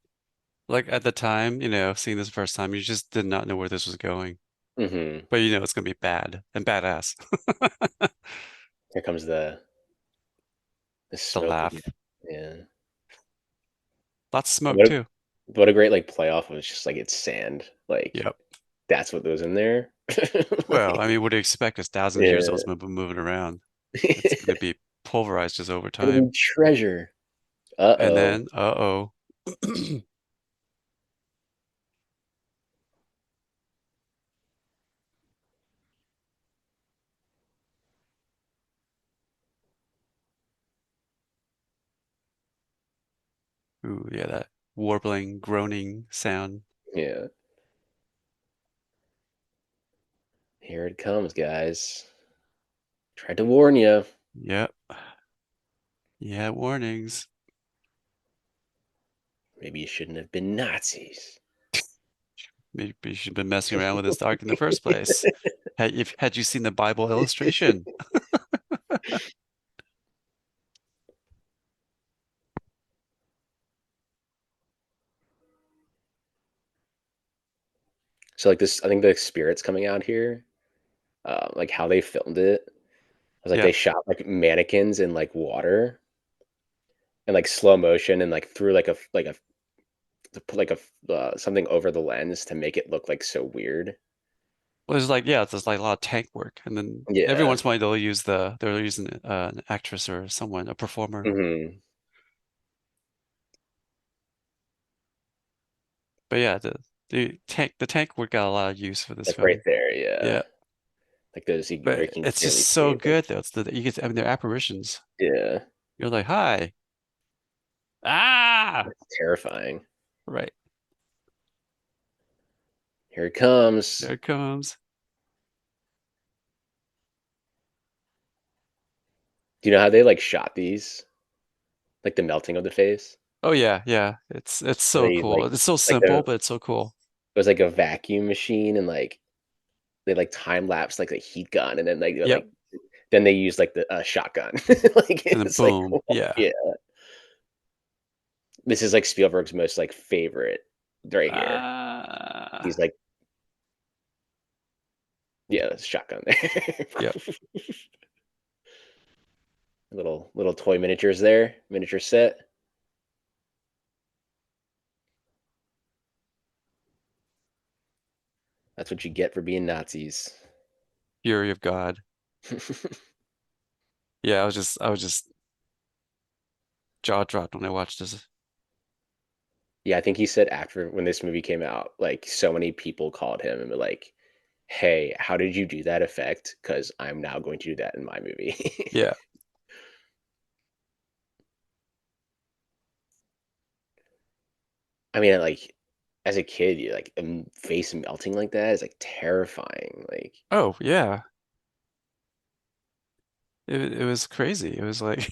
Like at the time, seeing this first time, you just did not know where this was going. Hmm. But it's gonna be bad and badass. Here comes the The smoke again. laugh. Yeah. Lots of smoke What a too. what a great like playoff was just like it's sand. Like Yep. that's what goes in there. Well, I Like, mean, what do you expect? It's thousands of years old, yeah. it's moving around. It's gonna be pulverized just over Hidden time. treasure. And Uh-oh. then, uh-oh. Ooh, yeah, that warbling, groaning sound. Yeah. Here it comes, guys. Tried to warn you. Yep. Yeah, warnings. Maybe you shouldn't have been Nazis. Maybe you should have been messing around with this ark in the first place. Had you seen the Bible illustration? So like this, I think the spirits coming out here, like how they filmed it, was like Yeah. they shot like mannequins in like water and like slow motion and like threw like a to put like something over the lens to make it look like so weird. Well, there's like a lot of tank work, and then every Yeah. once in a while they're using an actress or someone, a performer. Hmm. But yeah, the tank work got a lot of use for this Like right film. there, yeah. Yeah, Like those where you but can it's just clearly see so it. Like, good though. I mean, they're apparitions. yeah, You're like, hi, ah, it's terrifying. right Here it there comes. it comes. Do you know how they like shot these? Like the melting of the face? Oh yeah, yeah. It's so They cool. It's so like simple, but it's so cool. it was like a vacuum machine and like they like time lapse like a heat gun and then Yep, then they use like the shotgun. Like and then it's like boom, yeah. yeah. This is like Spielberg's most like favorite right here. Ah, He's like, yeah, that's a shotgun there. yep. Little toy miniatures there, miniature set. That's what you get for being Nazis. Fury of God. Yeah, I was just jaw dropped when I watched this. Yeah, I think he said after when this movie came out, like so many people called him and were like, "Hey, how did you do that effect? Because I'm now going to do that in my movie." Yeah. I mean, like as a kid, you like face melting like that is like terrifying. Like Oh yeah. It was crazy. It was like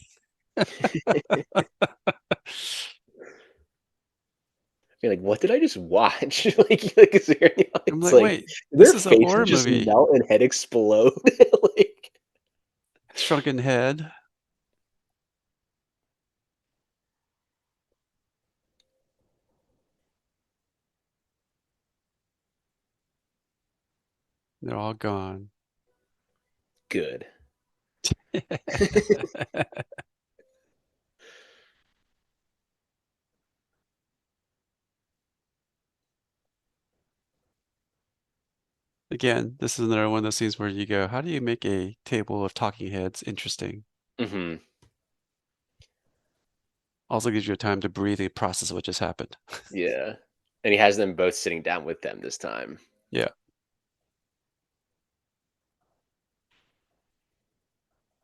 you're like, what did I just watch? Like is there any, I'm it's like, like wait, did their this is a faces horror just movie. melt and head explode? Like Shrunken Head. They're all gone. Good. Again, this is another one of those scenes where you go, how do you make a table of talking heads interesting? Hmm. Also gives you time to breathe and process what just happened. Yeah. And he has them both sitting down with them this time. Yeah.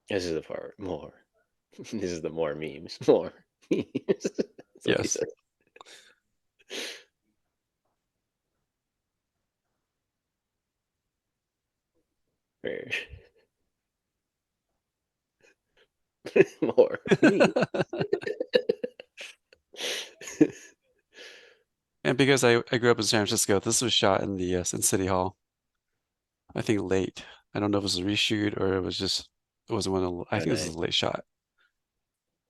This is the part more. This is the more memes. More memes. That's what he Yes. said. Very- More memes. And because I grew up in San Francisco, this was shot in the in City Hall. I think late. I don't know if it was a reshoot or it wasn't one of, I Oh, think this nice. was a late shot.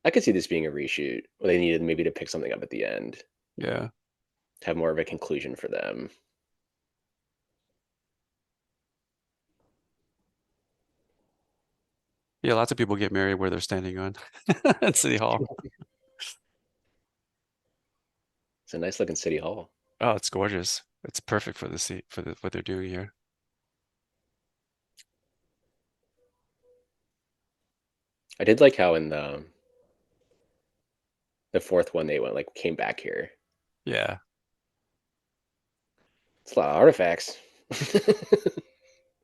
I could see this being a reshoot. Or they needed maybe to pick something up at the end Yeah. to have more of a conclusion for them. Yeah, lots of people get married where they're standing on at City Hall. It's a nice looking city hall. Oh, it's gorgeous. It's perfect for the scene for what they're doing here. I did like how in the fourth one they went like came back here. Yeah. It's a lot of artifacts.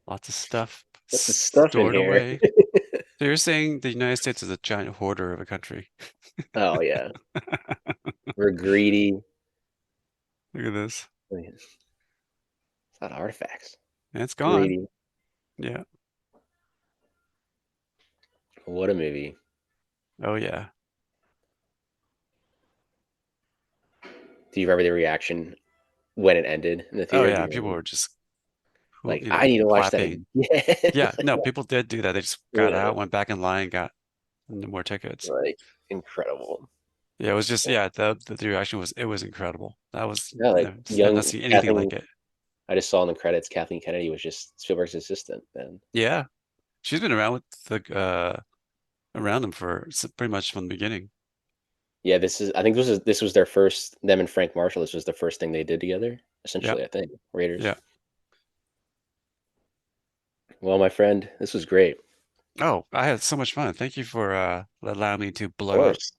Lots of stuff What's the stuff in stored here? away. So you're saying the United States is a giant hoarder of a country. Oh yeah, we're greedy. Look at this. It's a lot of artifacts. And it's gone. Greedy. Yeah. What a movie. Oh yeah. Do you remember the reaction when it ended in the Oh theater? Do yeah. you People remember? were just Like, I need to watch that clapping. again. Yeah, no, people did do that. They just got Yeah, out, went back in line, got more tickets. like incredible. Yeah, it was just the reaction was it was incredible. That was Yeah, like I've not young seen anything Kathleen. like it. I just saw in the credits Kathleen Kennedy was just Spielberg's assistant then. Yeah, she's been around with the around them for pretty much from the beginning. Yeah, I think this was their first, them and Frank Marshall. This was the first thing they did together, Yeah, essentially. I think Raiders. yeah. Well, my friend, this was great. Oh, I had so much fun. Thank you for allowing me to Of course.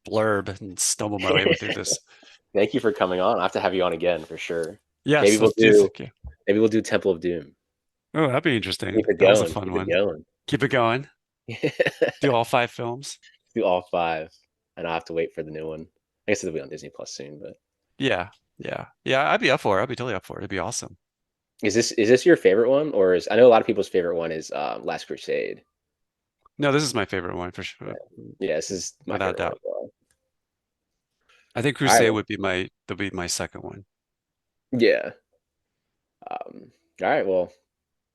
blurb and stumble my way through this. Thank you for coming on. I have to have you on again for sure. Maybe Yes, we'll let's do do this. Yeah. maybe we'll do Temple of Doom. Oh, that'd be interesting. Keep it That was a going. fun Keep it one. going. Keep it going. Do all 5 films. Do all five, and I'll have to wait for the new one. I guess it'll be on Disney Plus soon. But Yeah, yeah, yeah. I'd be up for it. I'd be totally up for it. It'd be awesome. is this your favorite one, or is I know a lot of people's favorite one is Last Crusade. No, this is my favorite one for sure, Yeah, this is my without favorite one doubt. as well. I think All right. Crusade Well, would be my second one. yeah. All right. Well,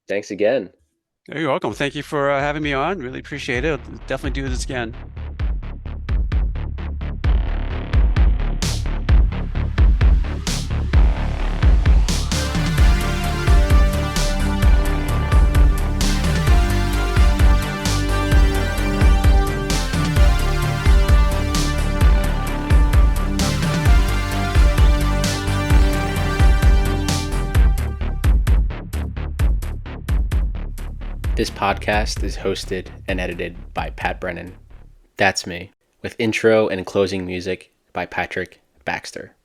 thanks again. You're welcome. Thank you for having me on. Really appreciate it. I'll definitely do this again. This podcast is hosted and edited by Pat Brennan. That's me, with intro and closing music by Patrick Baxter.